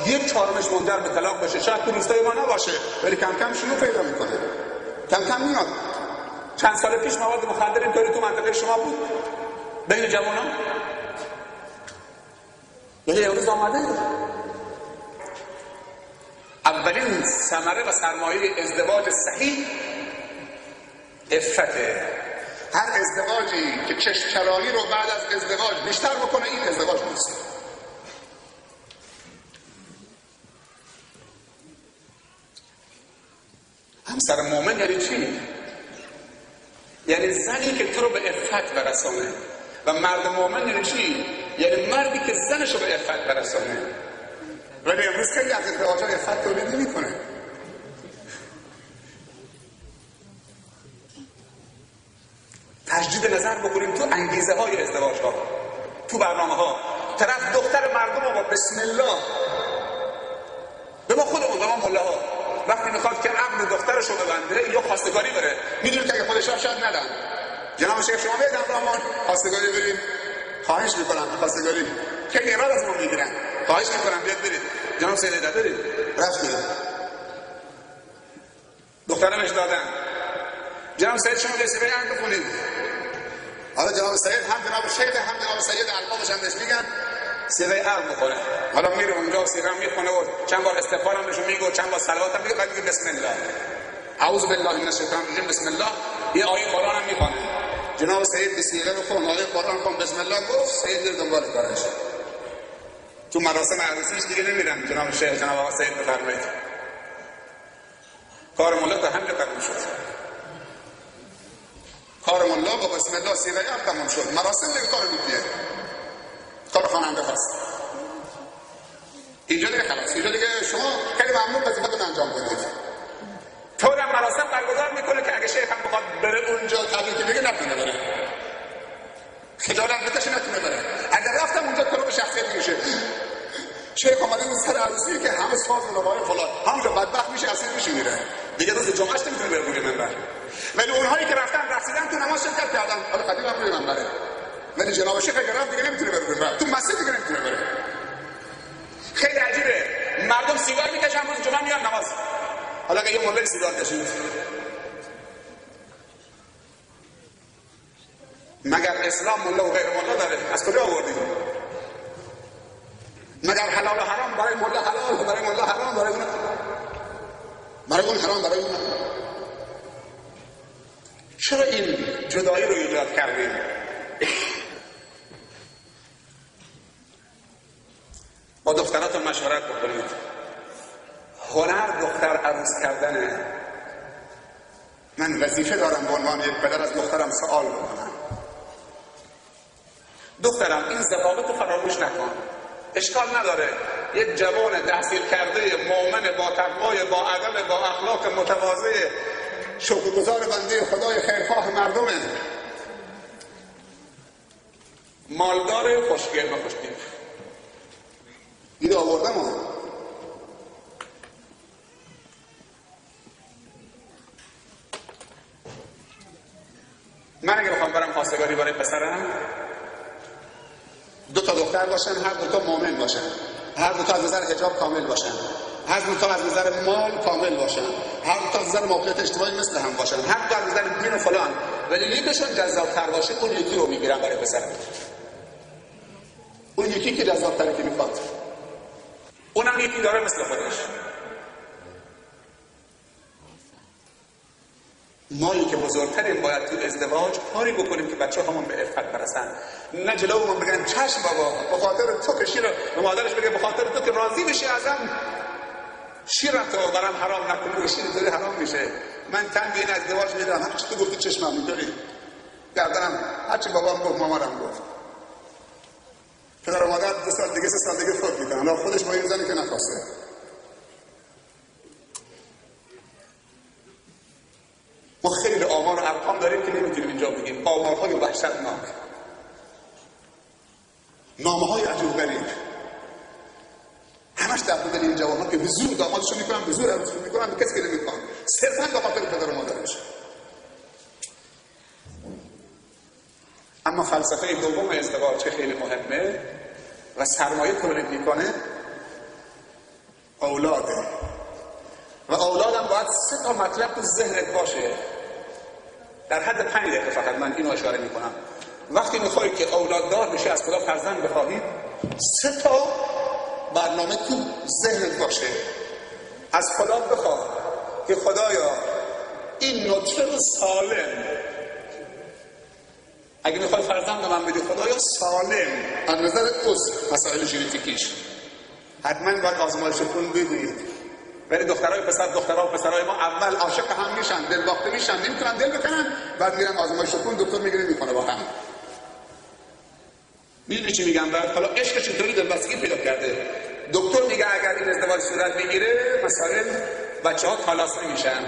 1/4 منجر به طلاق بشه. شاید تو روستای ما نباشه ولی کم کم شروع پیدا میکنه، کم کم میاد. چند سال پیش مواد مخدر اینطوری تو منطقه شما بود بین جوانان، ولی امروز آمده. اولین ثمره و سرمایه ازدواج صحیح عفته. هر ازدواجی که کشکرانی رو بعد از ازدواج بیشتر بکنه این ازدواج نیست. همسر مومن یعنی چی؟ یعنی زنی که تو رو به عفت برسانه. و مرد مومن یعنی چی؟ یعنی مردی که زنش رو به عفت برسانه. ولی امروز خیلی از ازدواج‌ها عفت تولید نمی‌کنه. تجدید نظر بکنیم تو انگیزه های ازدواج ها، تو برنامه ها. طرف دختر مردم رو با بسم الله به ما خودمون، به ما مله ها وقتی میخواد که عقل دخترش رو ببنده یا خواستگاری بره، میدونی که اگه خودش شاید ندن. جناب شیخ شما بیاید همراهمان خواستگاری بریم، خواهش میکنم خواستگاری خیلی ایراد از ما میگیرن، خواهش میکنم بیاد برید. جناب سید ایده برید، رفت برید، دخترمش دادن. جناب سید شما بیاید سیبه هم بخونید. حالا جناب سید هم جناب شیخ هم جناب سید البابش هم بهش میگن سیغه عرض بخوره. حالا میره اونجا سیغه میخونه و چند بار استغفار هم بهشون میگه و چند بار صلوات هم میگه، بعد میگه بسم الله اعوذ بالله من الشیطان الرجیم بسم الله. یه آیه قرآن هم میخونه. جناب سید به سیغه بخون، آیه قرآن کن بسم الله گفت، سید در دنبال کارش. تو مراسم عروسیش دیگه نمیرن جناب شیخ جناب آقا سید بفرمایید. کار مولا تا همینجا تموم شد. کار مولا با بسم الله سیغه هم تموم شد. مراسم دیگه کار میپیه، کار خواننده هست. اینجا دیگه خلاص، اینجا دیگه شما خیلی ممنون وظیفتون انجام بدید. طور مراسم برگزار میکنه که اگه شیخ هم بخواد بره اونجا تبریک بگه نتونه بره، خجالت بکشه نتونه بره. اگر رفتم اونجا طلوع شخصیت میشه. شیخ اومده اون سر عروسی که همه ساز و نوای فلان، همونجا بدبخت میشه، اسیر میشه میره دیگه. روز جمعهش نمیتونه بره روی منبر. ولی اونهایی که رفتن رقصیدن تو نماز شرکت کردن، حالا خطیب هم روی منبره، ولی جناب شیخ اگر رفت دیگه نمیتونه بره تو مسجد، دیگه نمیتونه بره. خیلی عجیبه. مردم سیگار میکشن روز جمعه میان نماز. حالا که یه مولوی سیگار کشید، مگر اسلام مولا و غیر مولا داره؟ از کجا آوردید؟ مگر حلال و حرام برای مولا حلال و برای مولا حرام؟ برای برای اون حرام، برای اون حرام. چرا این جدایی رو ایجاد کردیم؟ با دختراتون مشورت بکنید. هنر دختر عروس کردنه. من وظیفه دارم به عنوان یک پدر از دخترم سوال بکنم. دخترم این ضوابط رو فراموش نکن. اشکال نداره یک جوان تحصیل کرده مؤمن با تقوای با ادب با اخلاق متواضع شکرگزار بنده خدای خیرخواه مردمه، مالدار، خوشگل و خوشگل. دیده آوردم ها. من اگه بخوام برم خواستگاری برای پسرم، 2 تا دختر باشن، هر 2 تا مؤمن باشن، هر 2 تا از نظر حجاب کامل باشن، هر 2 تا از نظر مال کامل باشن، هر 2 تا از نظر موقعیت اجتماعی مثل هم باشن، هر 2 تا از نظر دین و فلان، ولی یکیشون جذاب‌تر باشه، اون یکی رو میگیرم برای پسرم. اون یکی که جذاب‌تره که میخواد، اونم یکی داره مثل خودش. مایی که بزرگترین باید تو ازدواج کاری بکنیم که بچه همون به عفت برسن، نه جلومون بگن چشم بابا به خاطر تو که شیر، به مادرش بگه به خاطر تو که راضی بشی ازم شیرتو برام حرام نکنی و شیر داری حرام میشه. من تنگ این ازدواج میدم، هرچی تو گفتی چشمم میداری گردنم، هرچی بابام گفت مامانم گفت. پدر و مادر 2 سال دیگه 3 سال دیگه فوت میکنن، خودش با این زنی که نخواسته. ما خیلی آمار و ارقام داریم که نمیتونیم اینجا بگیم، آمارهای وحشتناک، نامه‌های عجیب غریب، همش در مورد این جوان‌ها که به زور دامادشون میکنن، به زور عروسشون میکنن، به کسی که نمیخوان، صرفاً به خاطر پدر و مادرش. اما فلسفه دوم ازدواج که خیلی مهمه و سرمایه تولید میکنه، اولاده. و اولادم باید 3 تا مطلب تو ذهنت باشه. در حد 5 دقیقه فقط من اینو اشاره میکنم. وقتی میخوای که اولاد دار بشی، از خدا فرزند بخواهی، 3 تا برنامه تو ذهنت باشه. از خدا بخواه که خدایا این نطفه سالم، اگه میخوای فرزند من بدی خدایا سالم از نظر مسائل ژنتیکیش، حتما باید آزمایش خون بدید. ولی دخترای پسر، دخترها و پسرای ما اول عاشق هم میشن، دل باخته میشن، نمیتونن دل بکنن، بعد میرن آزمایش خون، دکتر میگیره میکنه با هم. میدونی چی میگم؟ بعد حالا عشقش اینطوری دلبستگی پیدا کرده، دکتر میگه اگر این ازدواج صورت بگیره مسائل بچه‌ها خلاص نمیشن.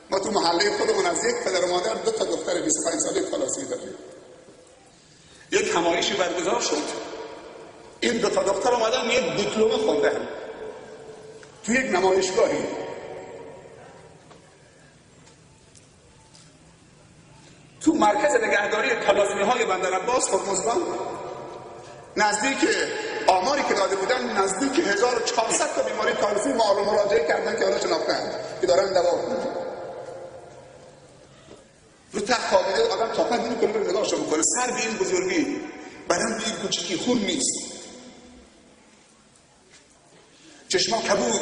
ما تو محله خودمون از یک پدر و مادر 2 تا دختر 25 ساله خلاصی داریم. یک همایشی برگزار شد، این 2 تا دختر اومدن یک دیپلم خوندن تو یک نمایشگاهی. تو مرکز نگهداری طلاسمی‌های بندر عباس هرمزگان، نزدیک آماری که داده بودن نزدیک 1400 تا بیماری طلاسمی ما مراجعه کردن که حالا شناختن که دارن دوا میکنن. رو تخت خوابیده آدم طاقت نمی‌کنه بره نگاهش بکنه، سر به این بزرگی، بدن به این کوچیکی، خون نیست، چشما کبود.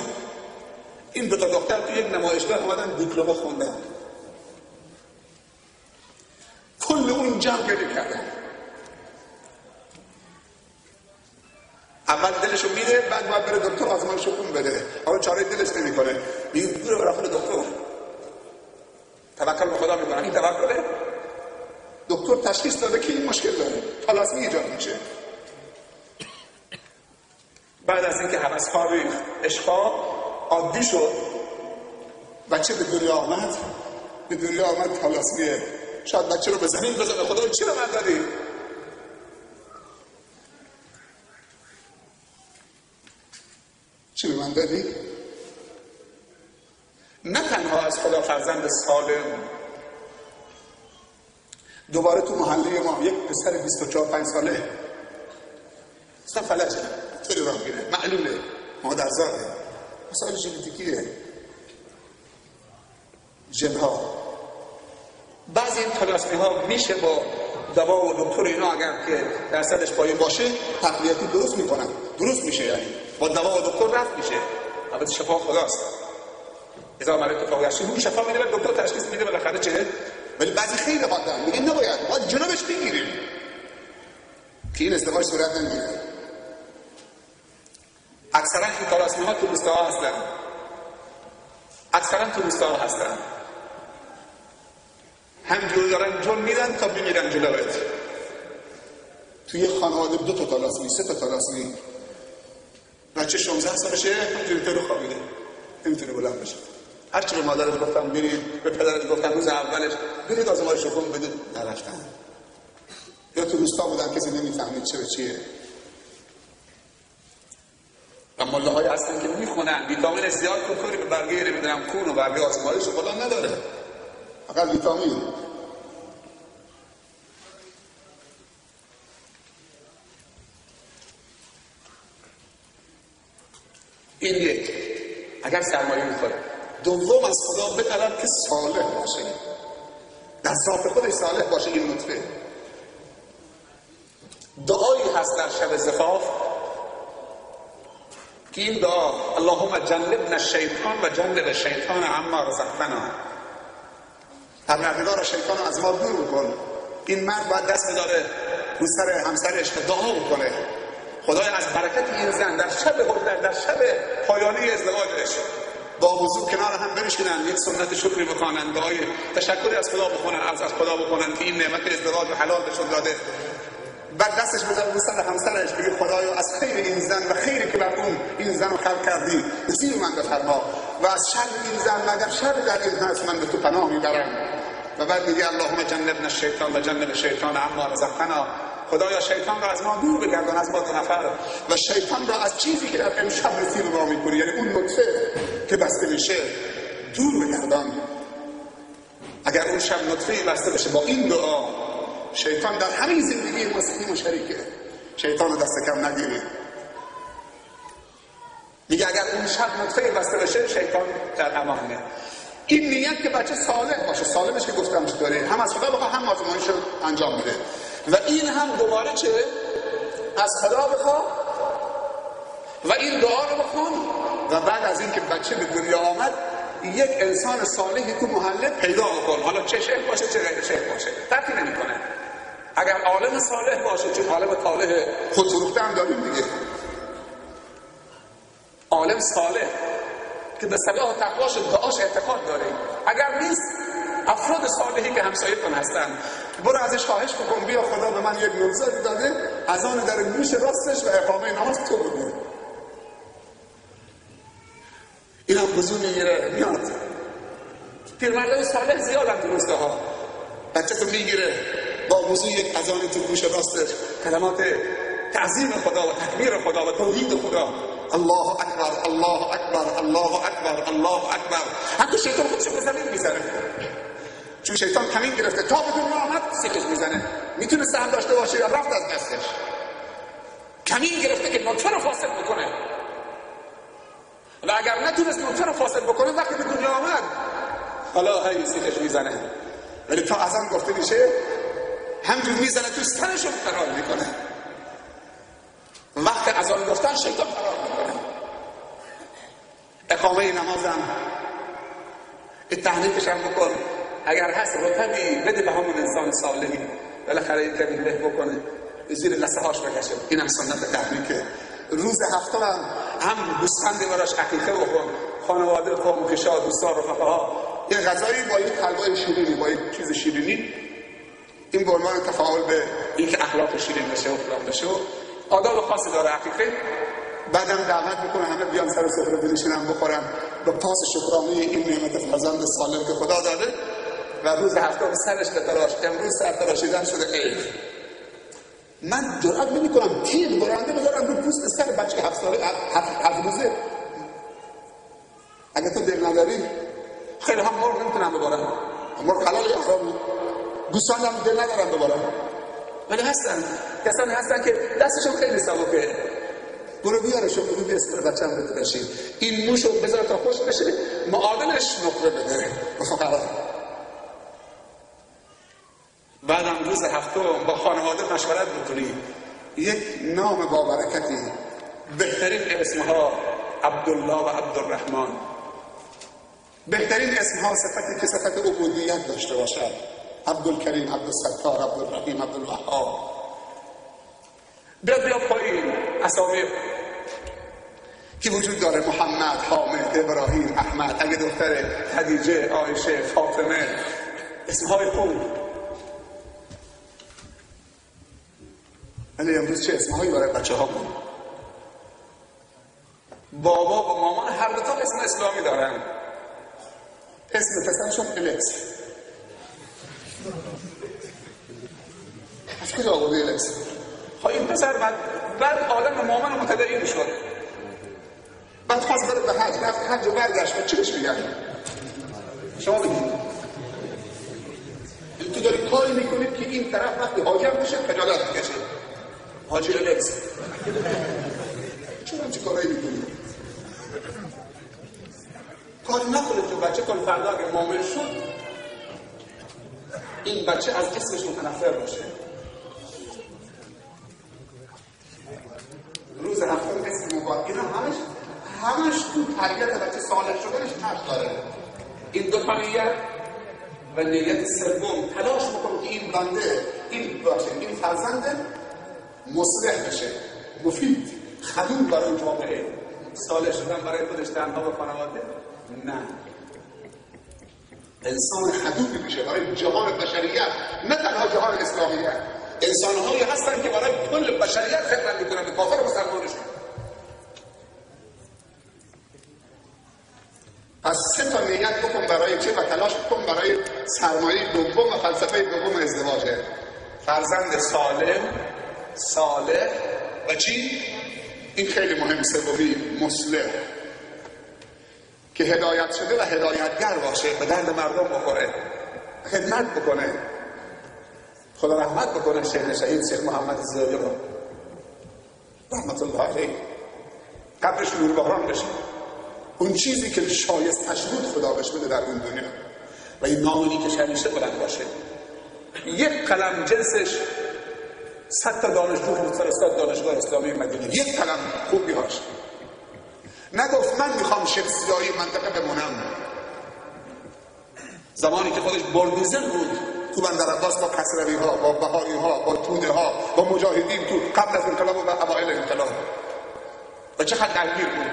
این 2 تا دختر تو یک نمایشگاه اومدن دیپلم خوندن، کل اون جمع گریه کردن. اول دلشو میده، بعد باید بره دکتر آزمایشو خون بده. حالا چاره دلش نمی‌کنه، میگه برو برای دکتر، توکل به خدا میکنن. این توکله. دکتر تشخیص داده که این مشکل داره، تالاسمی ایجاد میشه. بعد از اینکه هوس‌ها ریخت، عشقا عادی شد، بچه به دنیا آمد تالاسمیه. شاید بچه رو به زمین بزنه، خدا چرا من دادی؟ چی به من دادی؟ نه تنها از خدا فرزند سالم. دوباره تو محله ما یک پسر 24-5 ساله اصلا فلجه، خیلی راه گیره، معلوله، مادرزاده، مسائل ژنتیکیه، ژن‌ها. بعضی این تلاسمی‌ها میشه با دوا و دکتر اینا اگر که درصدش پایین باشه تقویتی درست میکنن، درست میشه، یعنی با دوا و دکتر رفت میشه. البته شفا خداست، اذا مرضت فهو یشفی. اون شفا میده و دکتر تشخیص میده بالاخره چه. ولی بعضی خیلی حادن میگن نباید، باید جنابش بگیریم که این ازدواج صورت نمیگیره. اکثرا این طلاسمی ها تو روستاها هستن، اکثرا تو روستاها هستن، همجور دارن جون میدن تا بمیرن جلوت. توی خانواده 2 تا طلاسمی 3 تا طلاسمی، بچه 16 سالشه همجوری تو رو خوابیده نمیتونه بلند بشه. هرچی به مادرش گفتم برید، به پدرش گفتم روز اولش برید آزمایش رو کن، بدید نرفتن. یا تو روستا بودن کسی نمیفهمید چه به چیه. و مله های هستن که میخونن ویتامین زیاد کاری به برگه نمیدونم کون و برگه آزمایش رو فلان نداره، فقط ویتامین. این یک، اگر سرمایه میخوره. دوم از خدا بطلب که صالح باشه، در ذات خودش صالح باشه. این نطفه دعایی هست در شب زفاف که این دعا اللهم جنبنا الشیطان و جنب الشیطان عما رزقتنا. پروردگار شیطان رو از ما دور کن. این مرد باید دست بداره رو سر همسرش و دعا بکنه خدایا از برکت این زن در شب پایانی ازدواجش با وضو کنار هم بنشینن، یک سنت شکری بخوانن، دعای تشکری از خدا بکنن، از خدا بکنن که این نعمت ازدواج رو حلال بهشون داده. بعد دستش بذاره رو سر همسرش بگه خدایا از خیر این زن و خیری که بر اون این زن رو خلق کردی نصیب من بفرما و از شر این زن مگر شر در این هست من به تو پناه میبرم. و بعد میگه اللهم جنبنا الشیطان و جنب الشیطان عما رزقتنا. خدایا شیطان را از ما دور بگردان، از ما 2 نفر، و شیطان را از چیزی که در امشب نصیب ما میکنی، یعنی اون نطفه که بسته میشه، دور بگردان. اگر اون شب نطفه بسته بشه با این دعا، شیطان در همین زندگی مسیحی شریکه. شیطان رو دست کم نگیرید. میگه اگر اون شب نطفه بسته بشه شیطان در امانه. این نیت که بچه صالح باشه، سالمش که گفتم چطوره، هم از خدا بخواه هم آزمایش رو انجام میده. و این هم دوباره چه؟ از خدا بخواه و این دعا رو بخون و بعد از این که بچه به دنیا آمد یک انسان صالحی تو محله پیدا بکن. حالا چه شیخ باشه چه غیر شیخ باشه فرقی نمیکنه. اگر عالم صالح باشه، چون عالم طالح خودفروخته هم داریم دیگه، عالم صالح که به صلاح و تقواش و دعاش اعتقاد داره. اگر نیست، افراد صالحی که همسایه‌تون هستن برو ازش خواهش بکن بیا خدا به من یک نوزادی داده، اذان در گوش راستش و اقامه نماز تو بگو. اینا وضو میگیره میاد. پیرمردای صالح زیادن تو روستاها، بچه تو میگیره با وضو یک اذان تو گوش راستش، کلمات تعظیم خدا و تکبیر خدا و توحید خدا، الله اکبر الله اکبر الله اکبر الله اکبر. حتی شیطان خودشو به زمین میزنه، چون شیطان کمین گرفته تا به دنیا آمد سیکش میزنه. میتونه سهم داشته باشه یا رفت از دستش. کمین گرفته که نطفه رو فاسد بکنه و اگر نتونست نطفه رو فاسد بکنه وقتی به دنیا آمد حالا هی سیکش میزنه. ولی تا اذان گفته میشه همجور میزنه تو سرش رو فرار میکنه. وقت اذان گفتن شیطان فرار میکنه. اقامه نمازم تحریکش هم بکن، اگر هست رتبی بده به همون انسان صالحی، بالاخره این کمی له بکنه زیر لسه هاش بکشه. این هم سنت تحریکه. روز هفته هم گوسفندی براش عقیقه بکن، خانواده قوم کشا دوستان رفقاها یه غذایی با یک حلوای شیرینی با یک چیز شیرینی، این به عنوان تفاعل به اینکه اخلاق شیرین بشه و فلان بشه و آداب خاصی داره عقیقه. بعدم دعوت میکنه همه بیان سر سفره بنشینن بخورن به پاس شکرانه این نعمت فرزند سالم که خدا داده. و روز هفتم سرش بتراش، امروز سر تراشیدن شده عید. من جرئت نمی‌کنم تیر برنده بذارم رو پوست سر بچه 7 ساله 7 روزه. اگه تو دل نداری خیلی هم مرغ نمیتونم ببارم، مرغ حلال یا حرام، گوسفند هم دل ندارم ببارم، ولی هستن کسانی هستن که دستشون خیلی سبکه. برو بیارشون بگو بیا اسم بچه‌م رو بشین، این موشو بذار تا خوش بشه، معادلش نقره بده به فقرا. بعدم روز هفتم با خانواده مشورت بکنی یک نام با برکتی، بهترین اسمها عبدالله و عبدالرحمن. بهترین اسمها صفتی که صفت عبودیت داشته باشد: عبدالکریم، عبدالستار، عبدالرحیم، عبدالوهاب. بیا پایین اسامی که وجود داره: محمد، حامد، ابراهیم، احمد، اگه دختر خدیجه، عایشه، فاطمه، اسمهای خوب. ولی امروز چه اسمهایی برای بچه ها بود؟ بابا و مامان هر دو تا اسم اسلامی دارن. اسم پسرشون الکس. از کجا آورده الکس؟ این پسر بعد آدم مامان متدین میشد، بعد خواست بره به حج، رفت حج و برگشت. و چی بهش میگن؟ شما بگید. تو داری کاری میکنید که این طرف وقتی حاجم بشه خجالت بکشه. حاجی الکس. چرا همچه کارایی میکنید؟ کاری نکنید که بچه کل فردا اگه مؤمن شد این بچه از اسمش متنفر باشه. روز هفتم اسم مبارک اینا همش تو تربیت بچه صالح شدنش نقش داره. این دو تا نیت و نیت سوم تلاش بکنم که این بنده، این باشه، این فرزنده مصلح بشه، مفید، خدوم برای جامعه. صالح شدن برای خودش تنها و خانواده؟ نه، انسان خدومی میشه برای جهان بشریت، نه تنها جهان اسلامیت. انسان‌هایی هستن که برای کل بشریت خدمت میکنن، به کافر و مسلمانشون. پس 3 تا نیت بکن برای چه و تلاش بکن برای سرمایه دوم و فلسفه دوم ازدواجه: فرزند سالم، صالح و چی؟ این خیلی مهم، سومی، مصلح، که هدایت شده و هدایتگر باشه، به درد مردم بخوره، خدمت بکنه. خدا رحمت بکنه شهید شیخ محمد زاویه رو رحمت الله علیه، قبرش نور بهران بشه. اون چیزی که شایستش بود خدا بهش بده در اون دنیا، و این نامونی که همیشه بلند باشه. یک قلم جنسش 100 تا دانشجو فرستاد دانشگاه اسلامی مدینه. یک قلم خوبی هاش. نگفت من میخوام شخصیایی منطقه بمونم. زمانی که خودش بردیزل بود تو بندر عباس با کسروی ها، با بهاری ها، با توده ها، با مجاهدین تو قبل از انقلاب و اوایل انقلاب، و چقدر درگیر بود.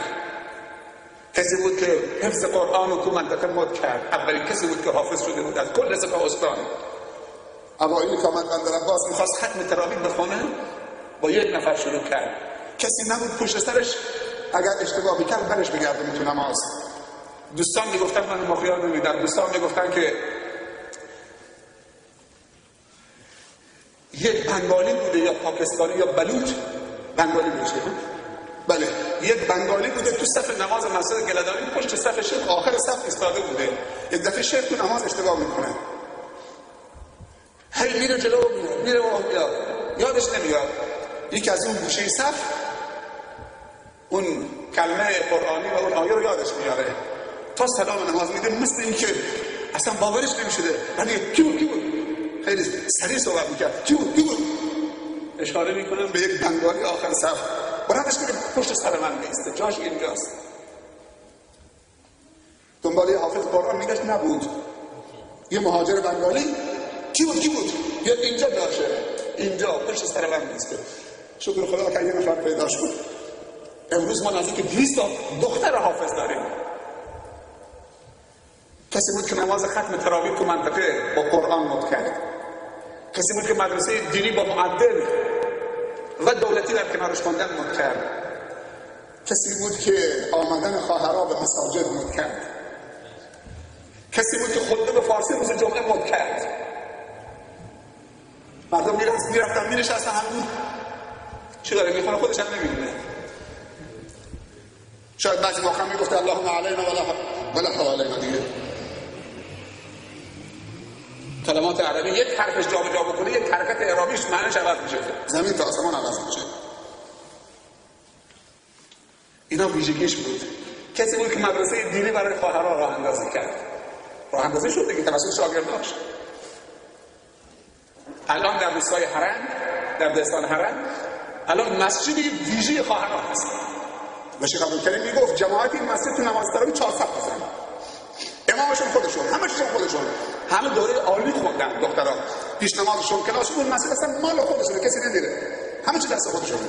کسی بود که حفظ قرآن رو تو منطقه مد کرد. اولین کسی بود که حافظ شده بود از کل سپاهستان. اوایل که آمد بندر عباس میخواست ختم تراویح بخونه، با یک نفر شروع کرد. کسی نبود پشت سرش اگر اشتباه میکرد برش بگردونه تو نماز. دوستان میگفتن، من مخیار نمیدم، دوستان میگفتن که یک بنگالی بوده یا پاکستانی یا بلوچ، بنگالی میشه، بله، یک بنگالی بوده تو صف نماز مسجد گلدانی پشت صف شیخ آخر صف ایستاده بوده. یک دفعه شیخ تو نماز اشتباه میکنه، هی میره جلو و میره و میاد، یادش نمیاد. یکی از اون گوشه صف اون کلمه قرآنی و اون آیه رو یادش میاره. تا سلام نماز میده مثل این که اصلا باورش نمیشده. ولی کی بود؟ خیلی سریع صحبت میکرد. کی بود؟ اشاره میکنم به یک بنگالی آخر صف. برادش کنیم پشت سر من بیسته، جاش اینجاست. دنبال یه حافظ قرآن میگشت، نبود. یه مهاجر بنگالی. کی بود؟ یا اینجا داشه، اینجا پشت سر من بیسته. شکر خدا که یه نفر پیدا شد. امروز ما نزدیک 200 دختر حافظ داریم. کسی بود که نماز ختم تراویح تو منطقه با قرآن مد کرد. کسی بود که مدرسه دینی با معدل و دولتی در کنارش خوندن مد کرد. کسی بود که آمدن خواهرها به مساجد مد کرد. کسی بود که خطبه به فارسی روز جمعه مد کرد. مردم میرفتن مینشستن همون چی داره میخونه خودش هم نمیدونه. شاید بعضی موقع میگفت اللهم علینا ولا حوالنا دیگه. کلمات عربی یک حرفش جابجا بکنه، یک حرکت اعرابیش معنیش عوض میشه، زمین تا آسمان عوض میشه. اینا ویژگیش بود. کسی بود که مدرسه دینی برای خواهرها راه اندازی کرد. راه اندازی شد دیگه توسط شاگرداش. الان در روستای حرم، در دهستان حرم، الان مسجدی ویژه خواهرها هست. و شیخ عبدالکریم میگفت جماعت این مسجد تو نماز تراویح 4 صف بزنن. امامشون خودشون، همه چیزشون خودشون، همه دوره عالی خوندن دخترها، پیشنمازشون کلاسشون مسئله اصلا مال خودشونه، کسی نمیره، همه چیز دست خودشونه.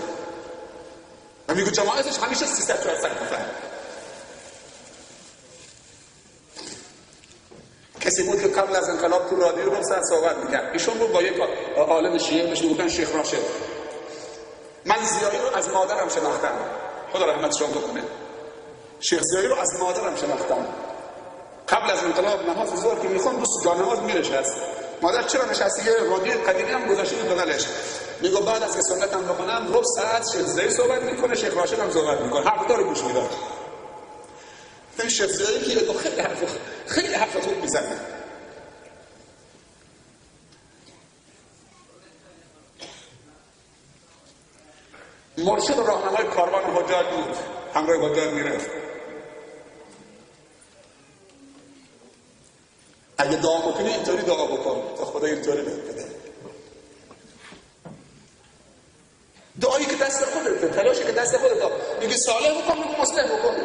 و میگه جماعتش همیشه 300 400 نفر. کسی بود که قبل از انقلاب تو رادیو رو سر صحبت میکرد، ایشون بود با یک عالم شیعه بهش میگفتن شیخ راشد. من زیایی رو از مادرم شناختم، خدا رحمتشون بکنه. شیخ زیایی رو از مادرم شناختم. قبل از انقلاب نماز ظهر که میخوام دوست جا نماز میرشست. مادر چرا نشستی؟ یه رادیو قدیمی هم گذاشته بود بغلش. میگه بعد از که سنتم بخونم ربع ساعت شیخ زیایی صحبت میکنه، شیخ راشد هم صحبت میکنه، هر دو رو گوش میداد. این شیخ زیایی که خیلی حرف خوب میزنه. مرشد و راهنمای کاروان حجاج بود، همراه حجاج میرفت. اگه دعا بکنی اینطوری دعا بکن تا خدا اینطوری بده. دعایی که دست خودته، تلاشی که دست خودته. میگی صالح بکن، میگی مصلح بکن.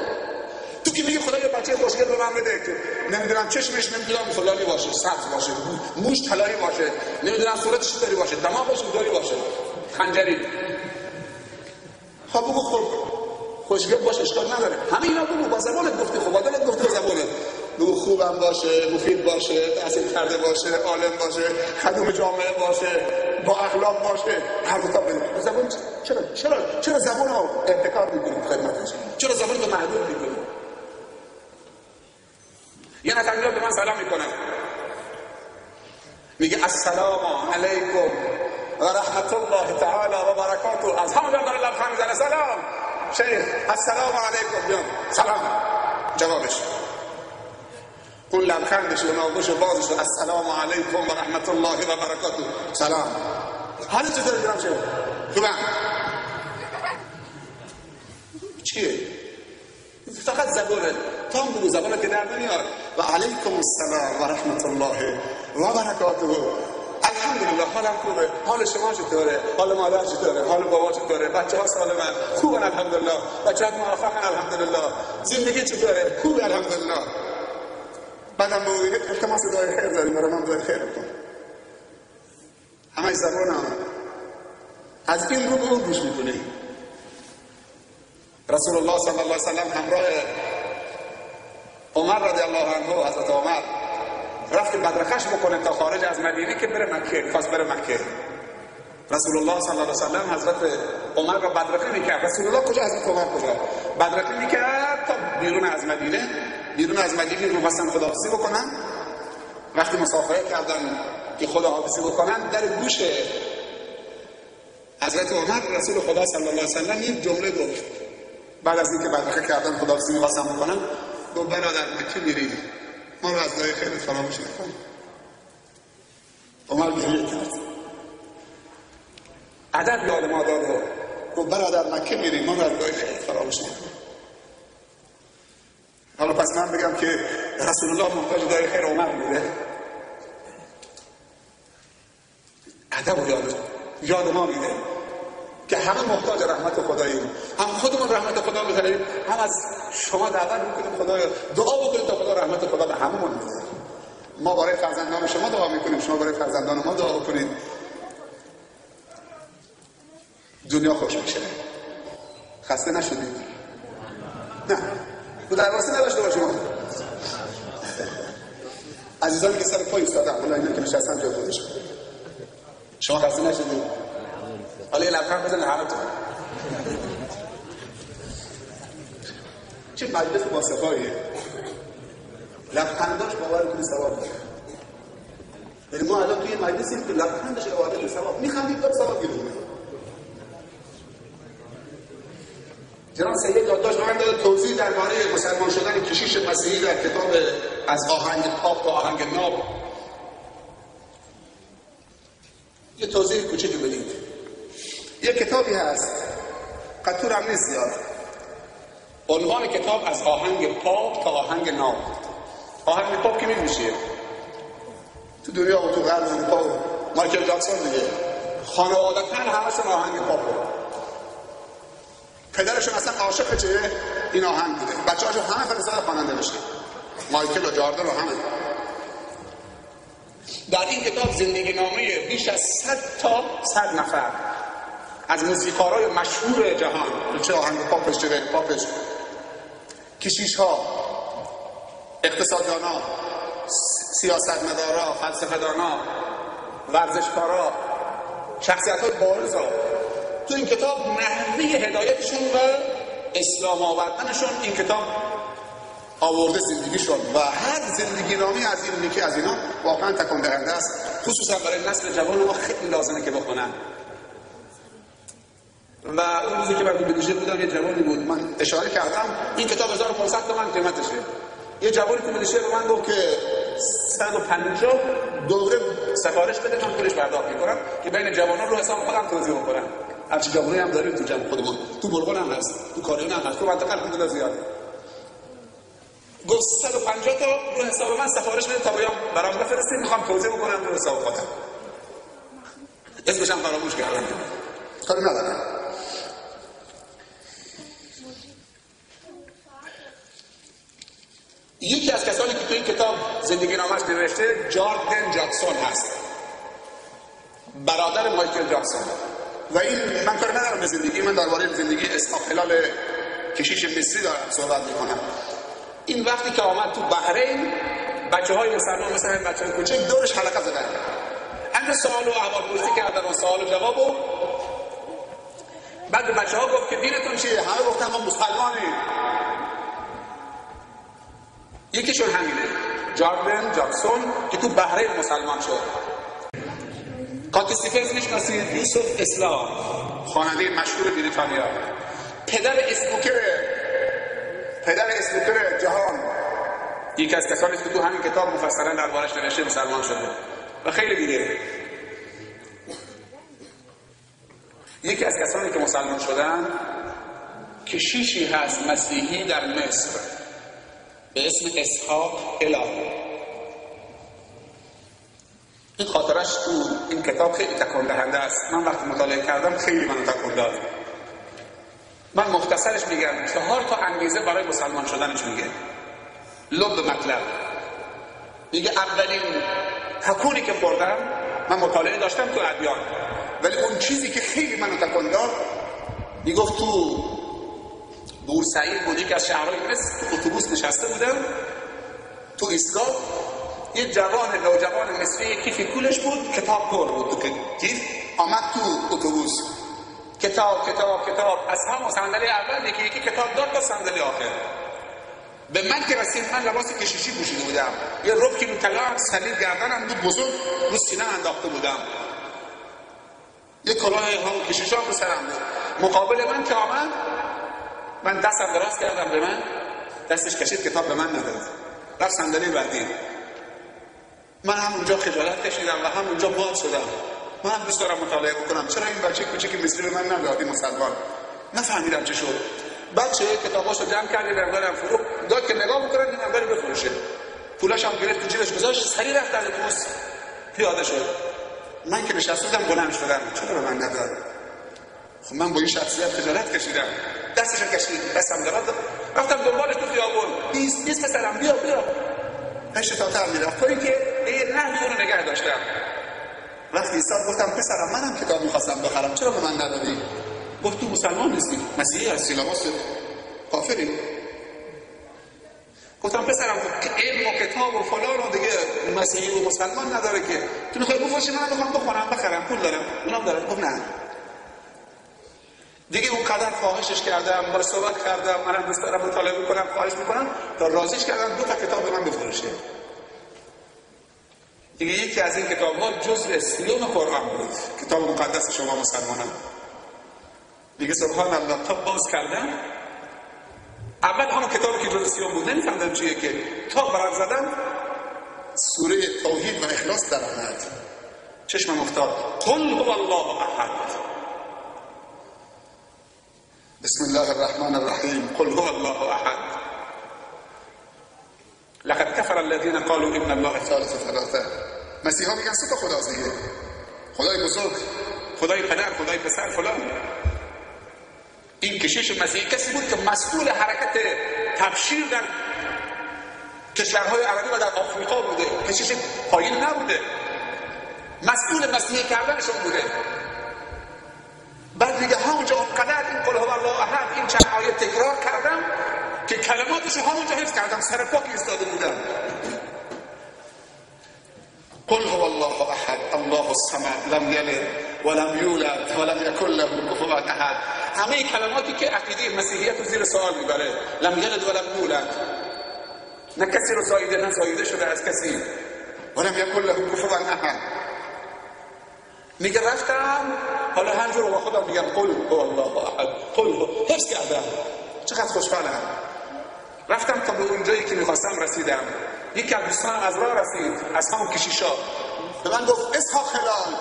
تو که میگی خدا یه بچه خوشگل به من بده که نمیدونم چشمش نمیدونم فلانی باشه، سبز باشه، موش طلایی باشه، نمیدونم صورتش طوری باشه، دماغش اونطوری باشه، خنجری. خب بگو خوشگل باشه، اشکال نداره. همه اینا بگو، با زبانت گفتی، خب با دلت گفتی، با زبانت بگو خوبم باشه، مفید باشه، تحصیل کرده باشه، عالم باشه، خدوم جامعه باشه، با اخلاق باشه. هر دو تا بگو. زبان چرا زبان رو ابتکار می‌کنی خدمتش؟ چرا زبان رو محدود می‌کنی؟ یه نفر میاد به من سلام میکنه، میگه السلام علیکم و رحمت الله تعالی و برکاته. از همه داره لبخند میزنه، سلام شیخ، السلام علیکم. بیام سلام جوابش، اون لبخندش و ناگوش بازش و السلام علیکم و رحمت الله و برکاته. سلام، حالا چطور دیدم شیخ؟ خوبم. چیه؟ فقط زبانه، تا هم بگو زبانه که در نمیاد. و علیکم السلام و رحمت الله و برکاته. الحمدلله، حالم خوبه. حال شما چطوره؟ حال مادر چطوره؟ حال بابا چطوره؟ بچه ها سالمن؟ خوبن الحمدلله. بچه ها موفقن الحمدلله. زندگی چطوره؟ خوبه الحمدلله. بعدم بگو التماس دعای خیر داریم، برای من دعای خیر بکن. همه زبانه از این رو به اون گوش میکنه. رسول الله صلی الله علیه وسلم همراه عمر رضی الله عنه، حضرت عمر رفت بدرخش بکنه تا خارج از مدینه که بره مکه، خواست بره مکه. رسول الله صلی الله علیه وسلم حضرت عمر را بدرخه میکرد. رسول الله کجا؟ حضرت عمر کجا؟ بدرخه میکرد تا بیرون از مدینه رو بسن خداحافظی بکنن. وقتی مسافره کردن که خداحافظی بکنن، در گوش حضرت عمر رسول خدا صلی الله علیه وسلم یک جمله گفت. بعد از اینکه بدرخه کردن خداحافظی می‌خواستن بکنن، گفت برادر مکه میری، ما رو از دعای خیرت فراموش نکن. عمر گریه کرد، ادب یاد ما داد. گفت برادر مکه میری، ما رو از دعای خیرت فراموش نکن. حالا پس من بگم که رسول الله محتاج دعای خیر عمر میره؟ ادب یاد ما میده که همه محتاج رحمت خداییم، هم خودمون رحمت خدا می‌خوایم، هم از شما دعوت می‌کنیم خدایا دعا بکنید تا خدا رحمت خدا به هممون بده. ما برای فرزندان شما دعا می‌کنیم، شما برای فرزندان ما دعا بکنید. دنیا خوش میشه. خسته نشدید؟ نه. تو درواسی نداشته باشیم. عزیزانی که سر پای ایستادن، والله اینا که نشستن جای خودشون. شما خسته نشدید؟ حالا یه لبخند بزنید همتون. چه مجلس با صفاییه. لبخنداش باور کنید ثواب داره. یعنی ما الان توی مجلسیم که لبخندش عبادت ثواب میخندید تا ثواب گیرونه. جناب سید یادداشت به من داده توضیح درباره مسلمان شدن کشیش مسیحی در کتاب از آهنگ پاپ تا آهنگ ناب. یه توضیح کوچیکی بدید. یه کتابی هست، قطور هم نیست زیاد. عنوان کتاب از آهنگ پاپ تا آهنگ ناب. آهنگ پاپ که می‌گوشیه تو دنیا و تو غرب اروپا و مایکل جکسون دیگه خانوادتاً همشون آهنگ پاپه. پدرشون اصلا عاشق چه این آهنگ بوده، بچه‌هاشو همه فرستادن خواننده بشه. مایکل و جاردن رو همه. در این کتاب زندگی نامه بیش از 100 نفر از موسیقارای مشهور جهان، چه آهنگ پاپش چه غیر پاپش، کشیش‌ها، اقتصاددانا، سیاستمدارا، فلسفه‌دانا، ورزشکارا، شخصیت‌های بارزا تو این کتاب نحوه هدایتشون و اسلام آوردنشون این کتاب آورده زندگیشون و هر زندگی نامی از این یکی از اینا واقعا تکان دهنده است، خصوصا برای نسل جوان ما خیلی لازمه که بخونن. و اون روزی که من تو بدیجه بودم یه جوانی بود، من اشاره کردم این کتاب 1500 تومان قیمتشه. یه جوانی تو بدیجه به من گفت که 150 دوره سفارش بده من پولش پرداخت می‌کنم که بین جوانان رو حساب خودم توزیع بکنم. هرچی جوانی هم داریم تو جمع خودمون، تو بلغون هم هست، تو کاریون هم هست، تو منطقه الحمدلله زیاده. گفت 150 تا رو حساب من سفارش بده تا بیام برام بفرستید، میخوام توزیع بکنم رو حساب خودم. اسمش هم فراموش کردم. کاری ندارم. یکی از کسانی که تو این کتاب زندگی نامش نوشته جاردن جاکسون هست، برادر مایکل جاکسون. و این من کاری ندارم به زندگی، من درباره زندگی اسحاق هلال کشیش مصری دارم صحبت میکنم. این وقتی که آمد تو بحرین بچه‌های مسلمان مثل این بچه‌های کوچک دورش حلقه زدن، همه سوال و احوالپرسی کردن و سوال و جواب و بعد به بچه‌ها گفت که دینتون چیه؟ همه گفتن ما مسلمانیم. یکیشون همینه، جاردن جاکسون که تو بحرین مسلمان شد. کات استیفنز میشناسید؟ یوسف اسلام، خواننده مشهور بریتانیا، پدر اسنوکر جهان، یکی از کسانی که تو همین کتاب مفصلا دربارش نوشته مسلمان شده و خیلی دیگه. یکی از کسانی که مسلمان شدن کشیشی هست مسیحی در مصر به اسم اسحاق هلال. این خاطرش تو این کتاب خیلی تکان دهنده است. من وقتی مطالعه کردم خیلی منو تکان داد. من مختصرش میگم 4 تا انگیزه برای مسلمان شدنش میگه. لب مطلب میگه اولین تکونی که خوردم، من مطالعه داشتم تو ادیان، ولی اون چیزی که خیلی منو تکان داد میگفت تو بورسعید بود، یکی از شهرهای مصر، تو اتوبوس نشسته بودم تو ایستگاه، یه نوجوان مصری کیفی کولش بود، کتاب پر بود تو کیف، آمد تو اتوبوس کتاب از هم صندلی اول یکی کتاب داد تا صندلی آخر. به من که رسید من لباس کشیشی پوشیده بودم، یه ربکی رو طلا سلیب گردنم بود بزرگ رو سینه انداخته بودم، یه کلاه همون کشیشا رو سرم بود. مقابل من که آمد من دستم دراز کردم به من، دستش کشید کتاب به من نداد، رفت صندلی بعدی. من همونجا خجالت کشیدم و همونجا باد شدم. من هم دوست دارم مطالعه بکنم، چرا این بچه کوچیک مصری به من ندادی مسلمان؟ نفهمیدم چه شد. بچه کتاباشو جمع کرد یه مقدارم فروخت داد که نگاه بکنن این مقداری بفروشه. پولاشم گرفت تو جیبش گذاشت، سریع رفت از اتوبوس پیاده شد. من که نشسته بودم بلند شدم، چرا به من نداد؟ خب من با این شخصیت خجالت کشیدم. دستشو کشید، دستم داد، رفتم دنبالش تو خیابون. 20 پسرم بیا 8 تا تر میرفت تا اینکه یه نحوی اونو نگه داشتم. وقتی ایستاد گفتم پسرم منم کتاب میخواستم بخرم، چرا به من ندادی؟ گفت تو مسلمان نیستی، مسیحی هستی، لباس کافری. گفتم پسرم علم و کتاب و فلان و دیگه مسیحی و مسلمان نداره که تو میخوای بفروشی، من میخوام بخونم بخرم، پول دارم اونم دارم. گفت نه. دیگه اونقدر خواهشش کردم، باهاش صحبت کردم، منم دوست دارم مطالعه بکنم، خواهش میکنم تا راضیش کردم 2 تا کتاب به من بفروشه. دیگه یکی از این کتاب‌ها جزء 30 قرآن بود، کتاب مقدس شما مسلمانان. دیگه سبحان الله تا باز کردم، اول همون کتابی که جزء 30 بود نمی‌فهمیدم چیه که تا برق زدم سوره توحید و اخلاص در آمد. چشمم افتاد قل هو الله احد، بسم الله الرحمن الرحیم، قل هو الله احد، لقد كفر الذين قالوا ان الله ثالث ثلاثه. مسیحا میگن 3 تا خداست دیگه، خدای بزرگ، خدای پدر، خدای پسر فلان. این کشیش مسیحی کسی بود که مسئول حرکت تبشیر در کشورهای عربی و در آفریقا بوده، کشیش پایین نبوده، مسئول مسیحی کردنشون بوده. بعد دیگه همونجا اونقدر این قل هو الله احد این چند آیه تکرار کردم که کلماتش همونجا حفظ کردم، سر پاک ایستاده بودم. قل هو الله احد الله الصمد لم یلد ولم یولد ولم یکن له کفوا احد. همه کلماتی که عقیده مسیحیت رو زیر سوال میبره، لم یلد ولم یولد، نه کسی رو زاییده نه زاییده شده از کسی، ولم یکن له کفوا احد. میگه رفتم حالا همجور با خودم میگم قل هو الله احد، قل هو، حفظ کردم. چقدر خوشحالم. رفتم تا به اونجایی که میخواستم رسیدم. یکی از دوستانم از راه رسید، از همون کشیشا، به من گفت اسحاق هلال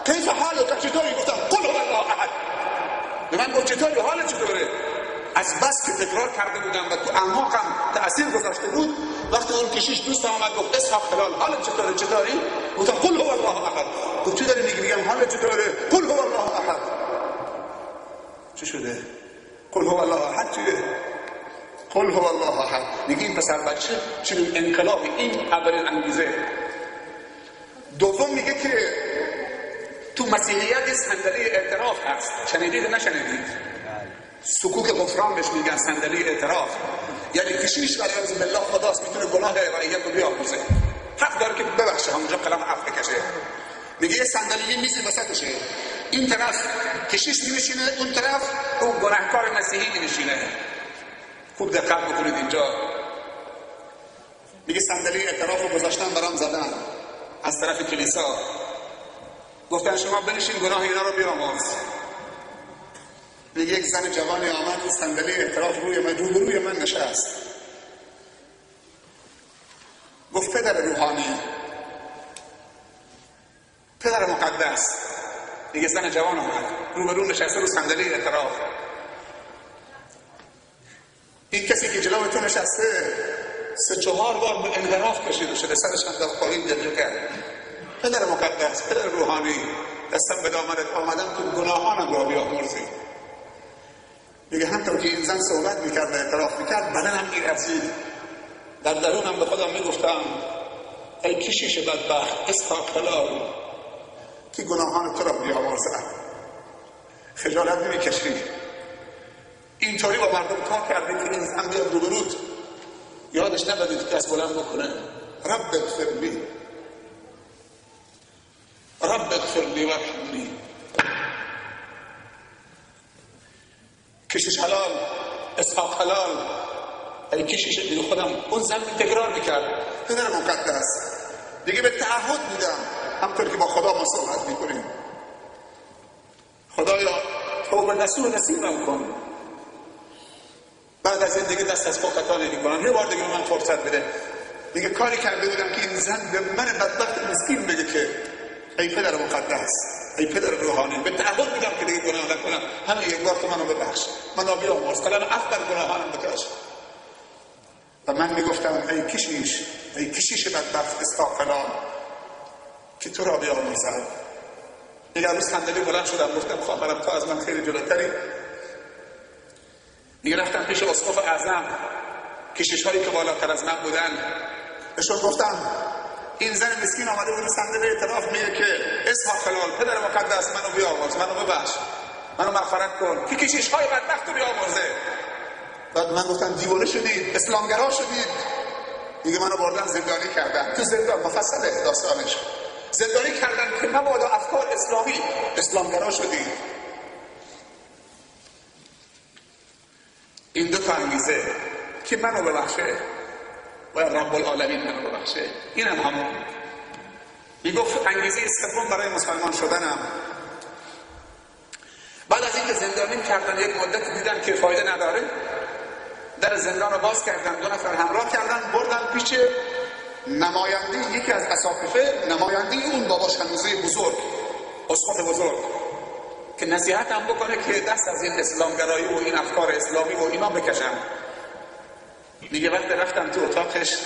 کیف حالک، چطوری؟ گفتم قل هو الله احد. به من گفت چطوری، حالت چطوره؟ از بس که تکرار کرده بودم و تو اعماقم تأثیر گذاشته بود، وقتی اون کشیش دوستم آمد گفت اسحاق هلال حالت چطوره؟ چطوری؟ گفتم قل هو الله احد. گفت چی داری میگی؟ میگم حالت چطوره؟ قل هو الله احد. چی شده؟ قل هو الله احد چیه؟ قل هو الله احد. میگه این پسر بچه چنین انقلابی، این اولین انگیزه. دوم میگه که تو مسیحیت صندلی اعتراف هست. شنیدید نشنیدید؟ سکوک غفران بهش میگن، صندلی اعتراف. یعنی کشیش ولی از بالله خداست، میتونه گناه رعیت رو بیاموزه، حق داره که ببخشه، همونجا قلم عفو بکشه. میگه یه صندلی میزی وسطشه، این طرف کشیش میشینه، اون طرف اون گناهکار مسیحی میشینه. خوب دقت بکنید اینجا. میگه صندلی اعتراف رو گذاشتن برام زدن از طرف کلیسا، گفتن شما بنشین گناه اینا رو بیامرز. میگه یک زن جوانی آمد تو صندلی اعتراف روی من نشست، گفت پدر روحانی، پدر مقدس. میگه زن جوان آمد روبرو نشسته رو صندلی اعتراف. این کسی که جلوی تو نشسته 3-4 بار به انحراف کشیده شده، سرش انداخت پایین، گریه کرد. پدر مقدس، پدر روحانی، دستم به دامنت آمدم که گناهانم را بیامرزی. میگه همطور که این زن صحبت میکرد و اعتراف میکرد، بدنم میلرزید. در درونم به خودم میگفتم ای کشیش بدبخت اسحاق هلال که گناهان تو را بیامرزد. خجالت نمیکشی؟ اینطوری با مردم کار کردی که این زن بیاد روبروت، یادش نبودید که دست بلند بکنه رب اغفر لی، رب اغفر لی وارحمنی. کشیش حلال، اسحاق حلال، ای کشیش. دیگه خودم اون زن تکرار میکرد پدر مقدس. دیگه به تعهد میدم همطور که با خدا ما صحبت میکنیم، خدایا توبه نصیبم کن. بعد از این دیگه دست از پا خطا نمی‌کنم، یه بار دیگه من فرصت بده. دیگه کاری کرده بودم که این زن به من بدبخت مسکین بگه که ای پدر مقدس، ای پدر روحانی، به تعهد میدم که دیگه گناه نکنم، همین یک بار تو منو ببخش، منو بیامرز، قلم عفو بر گناهانم بکش. و من میگفتم ای کشیش بدبخت اسحاق هلال که تو را بیامرزد. دیگه روز صندلی بلند شدم، گفتم خواهرم تو از من خیلی جلوتری. دیگه رفتم پیش اسقف اعظم، کشیش هایی که بالاتر از من بودن، بهشون گفتم این زن مسکین آمده بود صندلی اعتراف، میگه که اسحاق هلال پدر مقدس منو بیامرز، منو ببخش، منو مغفرت کن، که کشیش های بدبخت رو بیامرزه. بعد من گفتم دیوانه شدید، اسلامگرا شدید. دیگه منو بردن زندانی کردن، تو زندان مفصله داستانش، زندانی کردن که مبادا افکار اسلامی اسلامگرا شدید. این دو تا انگیزه که منو ببخشه و رب العالمین منو ببخشه، اینم همون. میگفت انگیزه سوم برای مسلمان شدنم، بعد از اینکه زندانی کردن یک مدت دیدن که فایده نداره، در زندان رو باز کردن، 2 نفر همراه کردن، بردن پیش نماینده یکی از اساقفه، نماینده اون بابا شنوزه بزرگ، اسقف بزرگ، که نصیحت هم بکنه که دست از این اسلامگرایی و این افکار اسلامی و اینا بکشن. میگه وقتی رفتم تو اتاقش،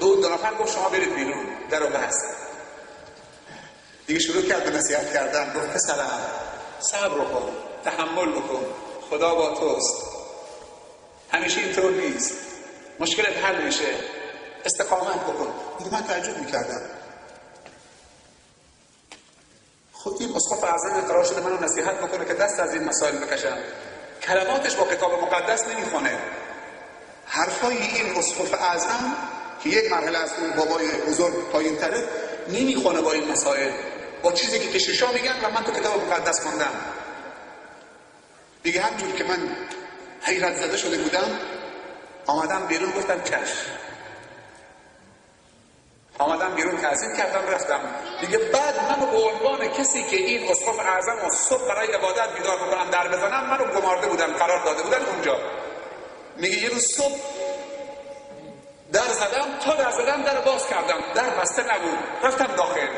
2 نفر گفت شما برید بیرون، در رو بست. دیگه شروع کرد به نصیحت کردن، گفت پسرم صبر کن، تحمل بکن، خدا با توست، همیشه اینطور نیست، مشکلت حل میشه، استقامت بکن. دیگه من تعجب میکردم خب این اسقف اعظم قرار شده منو نصیحت بکنه که دست از این مسائل بکشم، کلماتش با کتاب مقدس نمیخونه. حرفای این اسقف اعظم که یک مرحله از اون بابای بزرگ پایین تره نمیخونه با این مسائل، با چیزی که کشیشا میگن و من تو کتاب مقدس خوندم. دیگه همجور که من حیرت زده شده بودم آمدم بیرون، گفتم کش، آمدم بیرون تعظیم کردم رفتم. دیگه بعد منو به عنوان کسی که این اسقف اعظم و صبح برای عبادت بیدار بکنم در بزنم منو گمارده بودن، قرار داده بودن اونجا. میگه یه روز صبح در زدم، تا در زدم در باز کردم، در بسته نبود، رفتم داخل،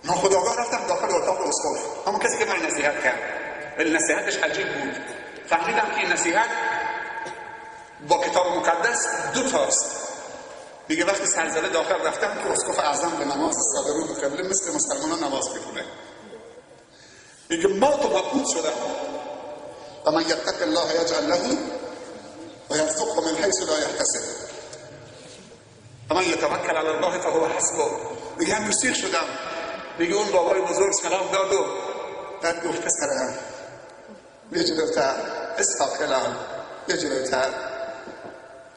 ناخودآگاه رفتم داخل اتاق اسقف، همون کسی که من نصیحت کرد. ولی نصیحتش عجیب بود، فهمیدم که این نصیحت با کتاب مقدس دو تاست. دیگه وقتی سرزده داخل رفتم که اسقف اعظم به نماز ساده رو به قبله مثل مسلمانان نماز میخونه. میگه ما تو مبعوث شدم و من یتق الله یجعل له و یرزقه من حیث لا یحتسب و من یتوکل علی الله فهو حسبه. میگه هم سیخ شدم. میگه اون بابای بزرگ سلام داد و بعد گفت پسرم یه جلوتر استاقلان یه جلوتر.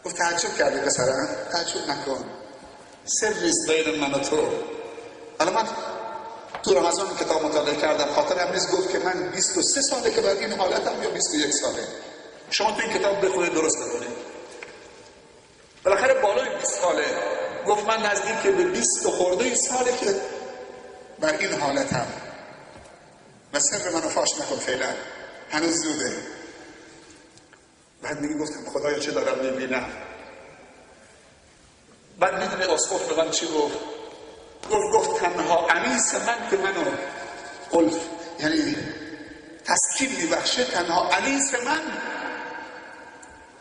گفت تعجب کردی پسرم؟ تعجب نکن، سریست بین من و تو. حالا من تو رمضان کتاب مطالعه کردم، خاطرم نیست گفت که من 23 ساله که بر این حالتم یا 21 ساله. شما تو این کتاب بخونید درست بخونید. بالاخره بالای 20 ساله. گفت من نزدیک به 20 خورده ساله که بر این حالتم و سر منو فاش نکن فعلا، هنوز زوده. بعد میگه گفتم خدایا چه دارم میبینم. بعد میدونی اسقف به من چی گفت تنها انیس من که منو قلف یعنی تسکین میبخشه، تنها انیس من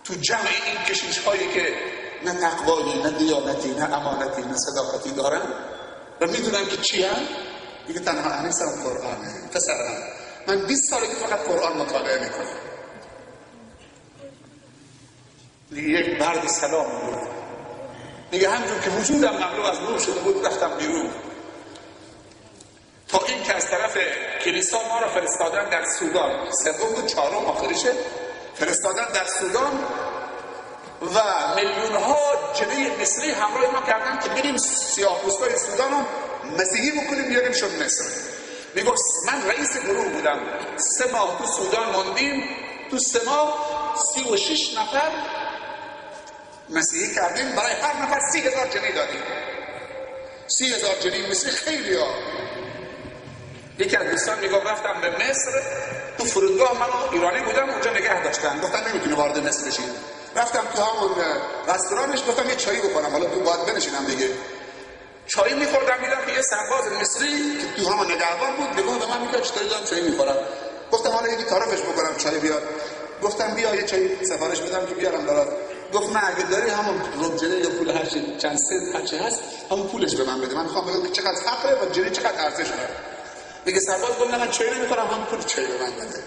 تو جمع این کشیش هایی که نه تقوایی نه دیانتی نه امانتی نه صداقتی دارن و میدونم که چی هم، دیگه تنها انیسم قرآنه. پسرم من 20 ساله که فقط قرآن مطالعه میکنم. دیگه یک مرد سلام بود. دیگه همجور که وجودم مملو از نور شده بود رفتم بیرون، تا این که از طرف کلیسا ما را فرستادن در سودان. سوم بود، چهارم آخریشه، فرستادن در سودان و میلیون ها جنه مصری همراه ما کردن که بریم سیاه‌پوستای سودان رو مسیحی بکنیم بیاریمشون مصر. میگفت من رئیس گروه بودم، 3 ماه تو سودان موندیم، تو 3 ماه 36 نفر مسیحی کردیم، برای هر نفر 30,000 جنيه دادیم. 30,000 جنيه مصری خیلی ها. یکی از دوستان میگفت رفتم به مصر، تو فرودگاه من ایرانی بودم اونجا نگه داشتن، گفتن نمیتونی وارد مصر بشی. رفتم تو همون رستورانش، گفتم یه چایی بکنم، حالا تو باید بنشینم دیگه. چایی میخوردم، میدم که یه سرباز مصری که تو همون نگهبان بود نگاه به من میگه چطوری دارم چایی میخورم. گفتم حالا یکی تعارفش بکنم چای بیار. گفتم بیا یه چای سفارش بدم که بیارم برات. گفت من اگه داری همون رب جنيه یا پول هر چی چند سنت هر چی هست همون پولش به من بده، من میخوام بگم که چقدر حقه و جنيه چقدر ارزش داره. میگه سرباز گفت من چای نمیخورم، همون پول چای به من بده.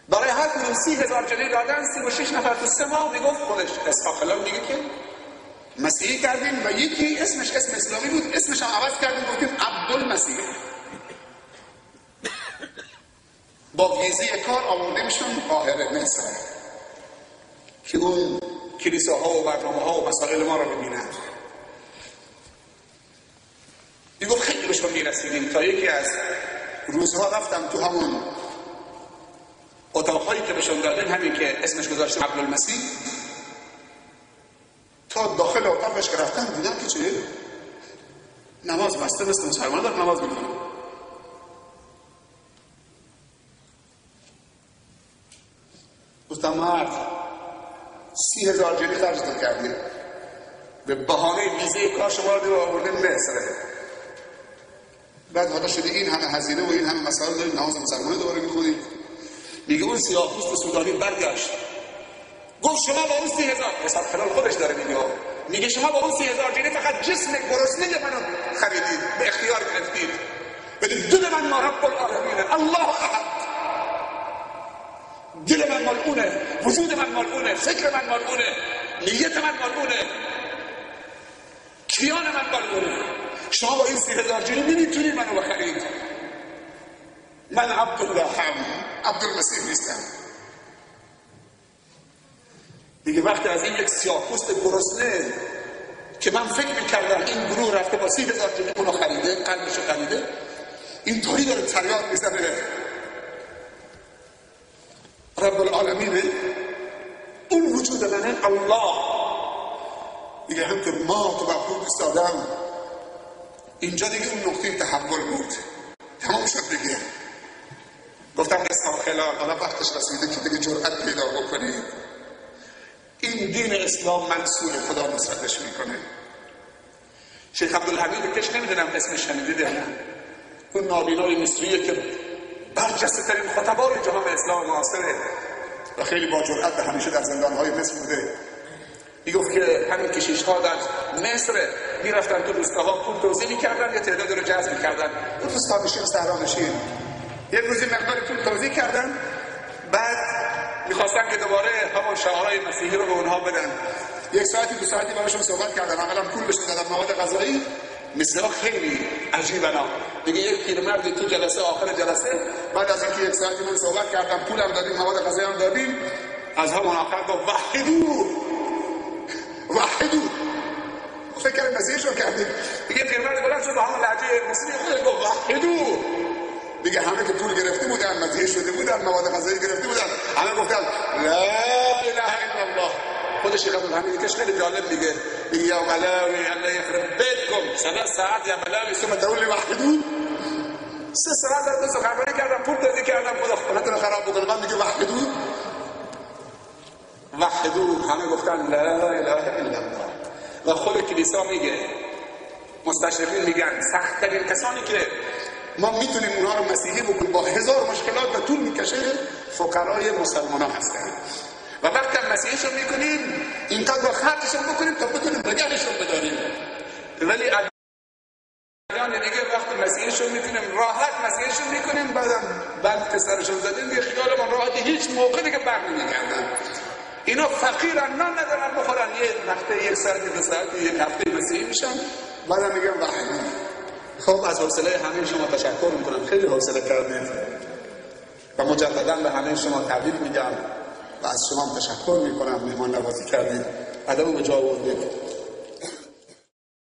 برای هر کدوم 30,000 جنيه دادن. 36 نفر تو 3 ماه. میگفت خودش اسحاق میگه که مسیحی کردیم و یکی اسمش اسم اسلامی بود، اسمش هم عوض کردیم گفتیم عبدالمسیح. با ویزه کار آوردیمشون قاهره مصر که اون کلیساها و برنامه‌ها و مسائل ما رو ببینن. میگفت خیلی بهشون میرسیدیم تا یکی از روزها رفتم تو همون اتاقهایی که بهشون دادن، همین که اسمش گذاشتیم عبدالمسیح. تا داخل اتاقش که رفتم دیدم که چه نماز بسته مثل مسلمان دار نماز میکنه. گفتم مرد 30,000 جنيه خرج کردیم، به بهانه ویزه کار شما رو آوردیم مصر. بعد حالا شده این همه هزینه و این همه مسائل داریم، نماز مسلمانه دوباره میخونیم. میگه اون سیاه‌پوست سودانی برگشت گفت شما با اون 30,000 حساب خلال خودش داره میگه شما با اون 30,000 جنيه فقط جسم گرسنه منو خریدید، به اختیار گرفتید، ولی دل من ما رب العالمین الله احد. دل من ملعونه، وجود من ملعونه، فکر من ملعونه، نیت من ملعونه، کیان من ملعونه. شما با این 30,000 جنيه نمیتونید منو بخرید. من عبدالله عبدالمسیح نیستم. دیگه وقتی از این یک سیاه‌پوست گرسنه که من فکر میکردم این گروه رفته با 30,000 جنيه اونو خریده، قلبشو خریده، اینطوری داره تریاق میزنه رب العالمینه، اون وجود منه الله. دیگه هم که ما تو بخود ایستادم، اینجا دیگه اون نقطه تحول بود، تمام شد دیگه. گفتم اسلام خلال حالا وقتش رسیده که دیگه جرأت پیدا بکنید. این دین اسلام منصور خدا نصرتش میکنه. شیخ عبدالحمید کش نمیدونم اسمش شنیدید یا نه، اون نابینای مصریه که برجسته ترین خطبای جهان اسلام معاصره و خیلی با جرأت همیشه در زندانهای مصر بوده. میگفت که همین کشیش ها در مصر میرفتن تو روستاها پول توزیع میکردن، یه تعداد رو جذب میکردن، اون روستانشین و صحرانشین یک روزی مقدار پول توزیع کردن، بعد میخواستن که دوباره همون شعارهای مسیحی رو به اونها بدن. یک ساعتی 2 ساعتی براشون صحبت کردن، اولا پول بهشون دادن، مواد غذایی. مثلا خیلی عجیبه. دیگه یک پیرمردی تو جلسه آخر جلسه بعد از اینکه 1 ساعتی من صحبت کردم، پولم دادیم، مواد غذایی هم دادیم، از همون آخر گفت وحدو. فکر مسیحش رو کردیم. دیگه پیرمرد بلند شد با همون لهجه مصری خودش گفت وحدو. دیگه همه که پول گرفته بودن، مدیح شده بودن، مواد غذایی گرفته بودن، همه گفتن لا اله الا الله. خود شیخ عبدالحمید کش خیلی جالب میگه یا ملاوی الله یخرب بیتکم 3 ساعت یا ملاوی ثم تقول وحدو. 3 ساعت از سخنرانی کردم، پول دادی کردم، خدا خودتون خراب بکنه. من میگه وحدو. همه گفتن لا اله الا الله. و خود کلیسا میگه، مستشرقین میگن سخت‌ترین کسانی که ما میتونیم اونها رو مسیحی بکنیم با 1000 مشکلات و طول میکشه، فقرای مسلمان ها هستن. و وقتی هم مسیحیشون میکنیم اینقدر خرجشون بکنیم تا بتونیم نگهشون بداریم. ولی ادیان دیگه وقتی مسیحیشون میکنیم راحت مسیحیشون میکنیم، بعدم بند سرشون زدیم دیگه خیالمون راحتی، هیچ موقع دیگه بر نمیگردن. اینا فقیرن، نان ندارن بخورن، یه وقته 1 ساعت 2 ساعت 1 هفته مسیحی میشن، بعدم میگن وحدی. خب از حوصله همه شما تشکر میکنم، خیلی حوصله کردید و مجددا به همه شما تبریک میگم و از شما تشکر میکنم، مهمان نوازی کردید، ادب به جا آوردید.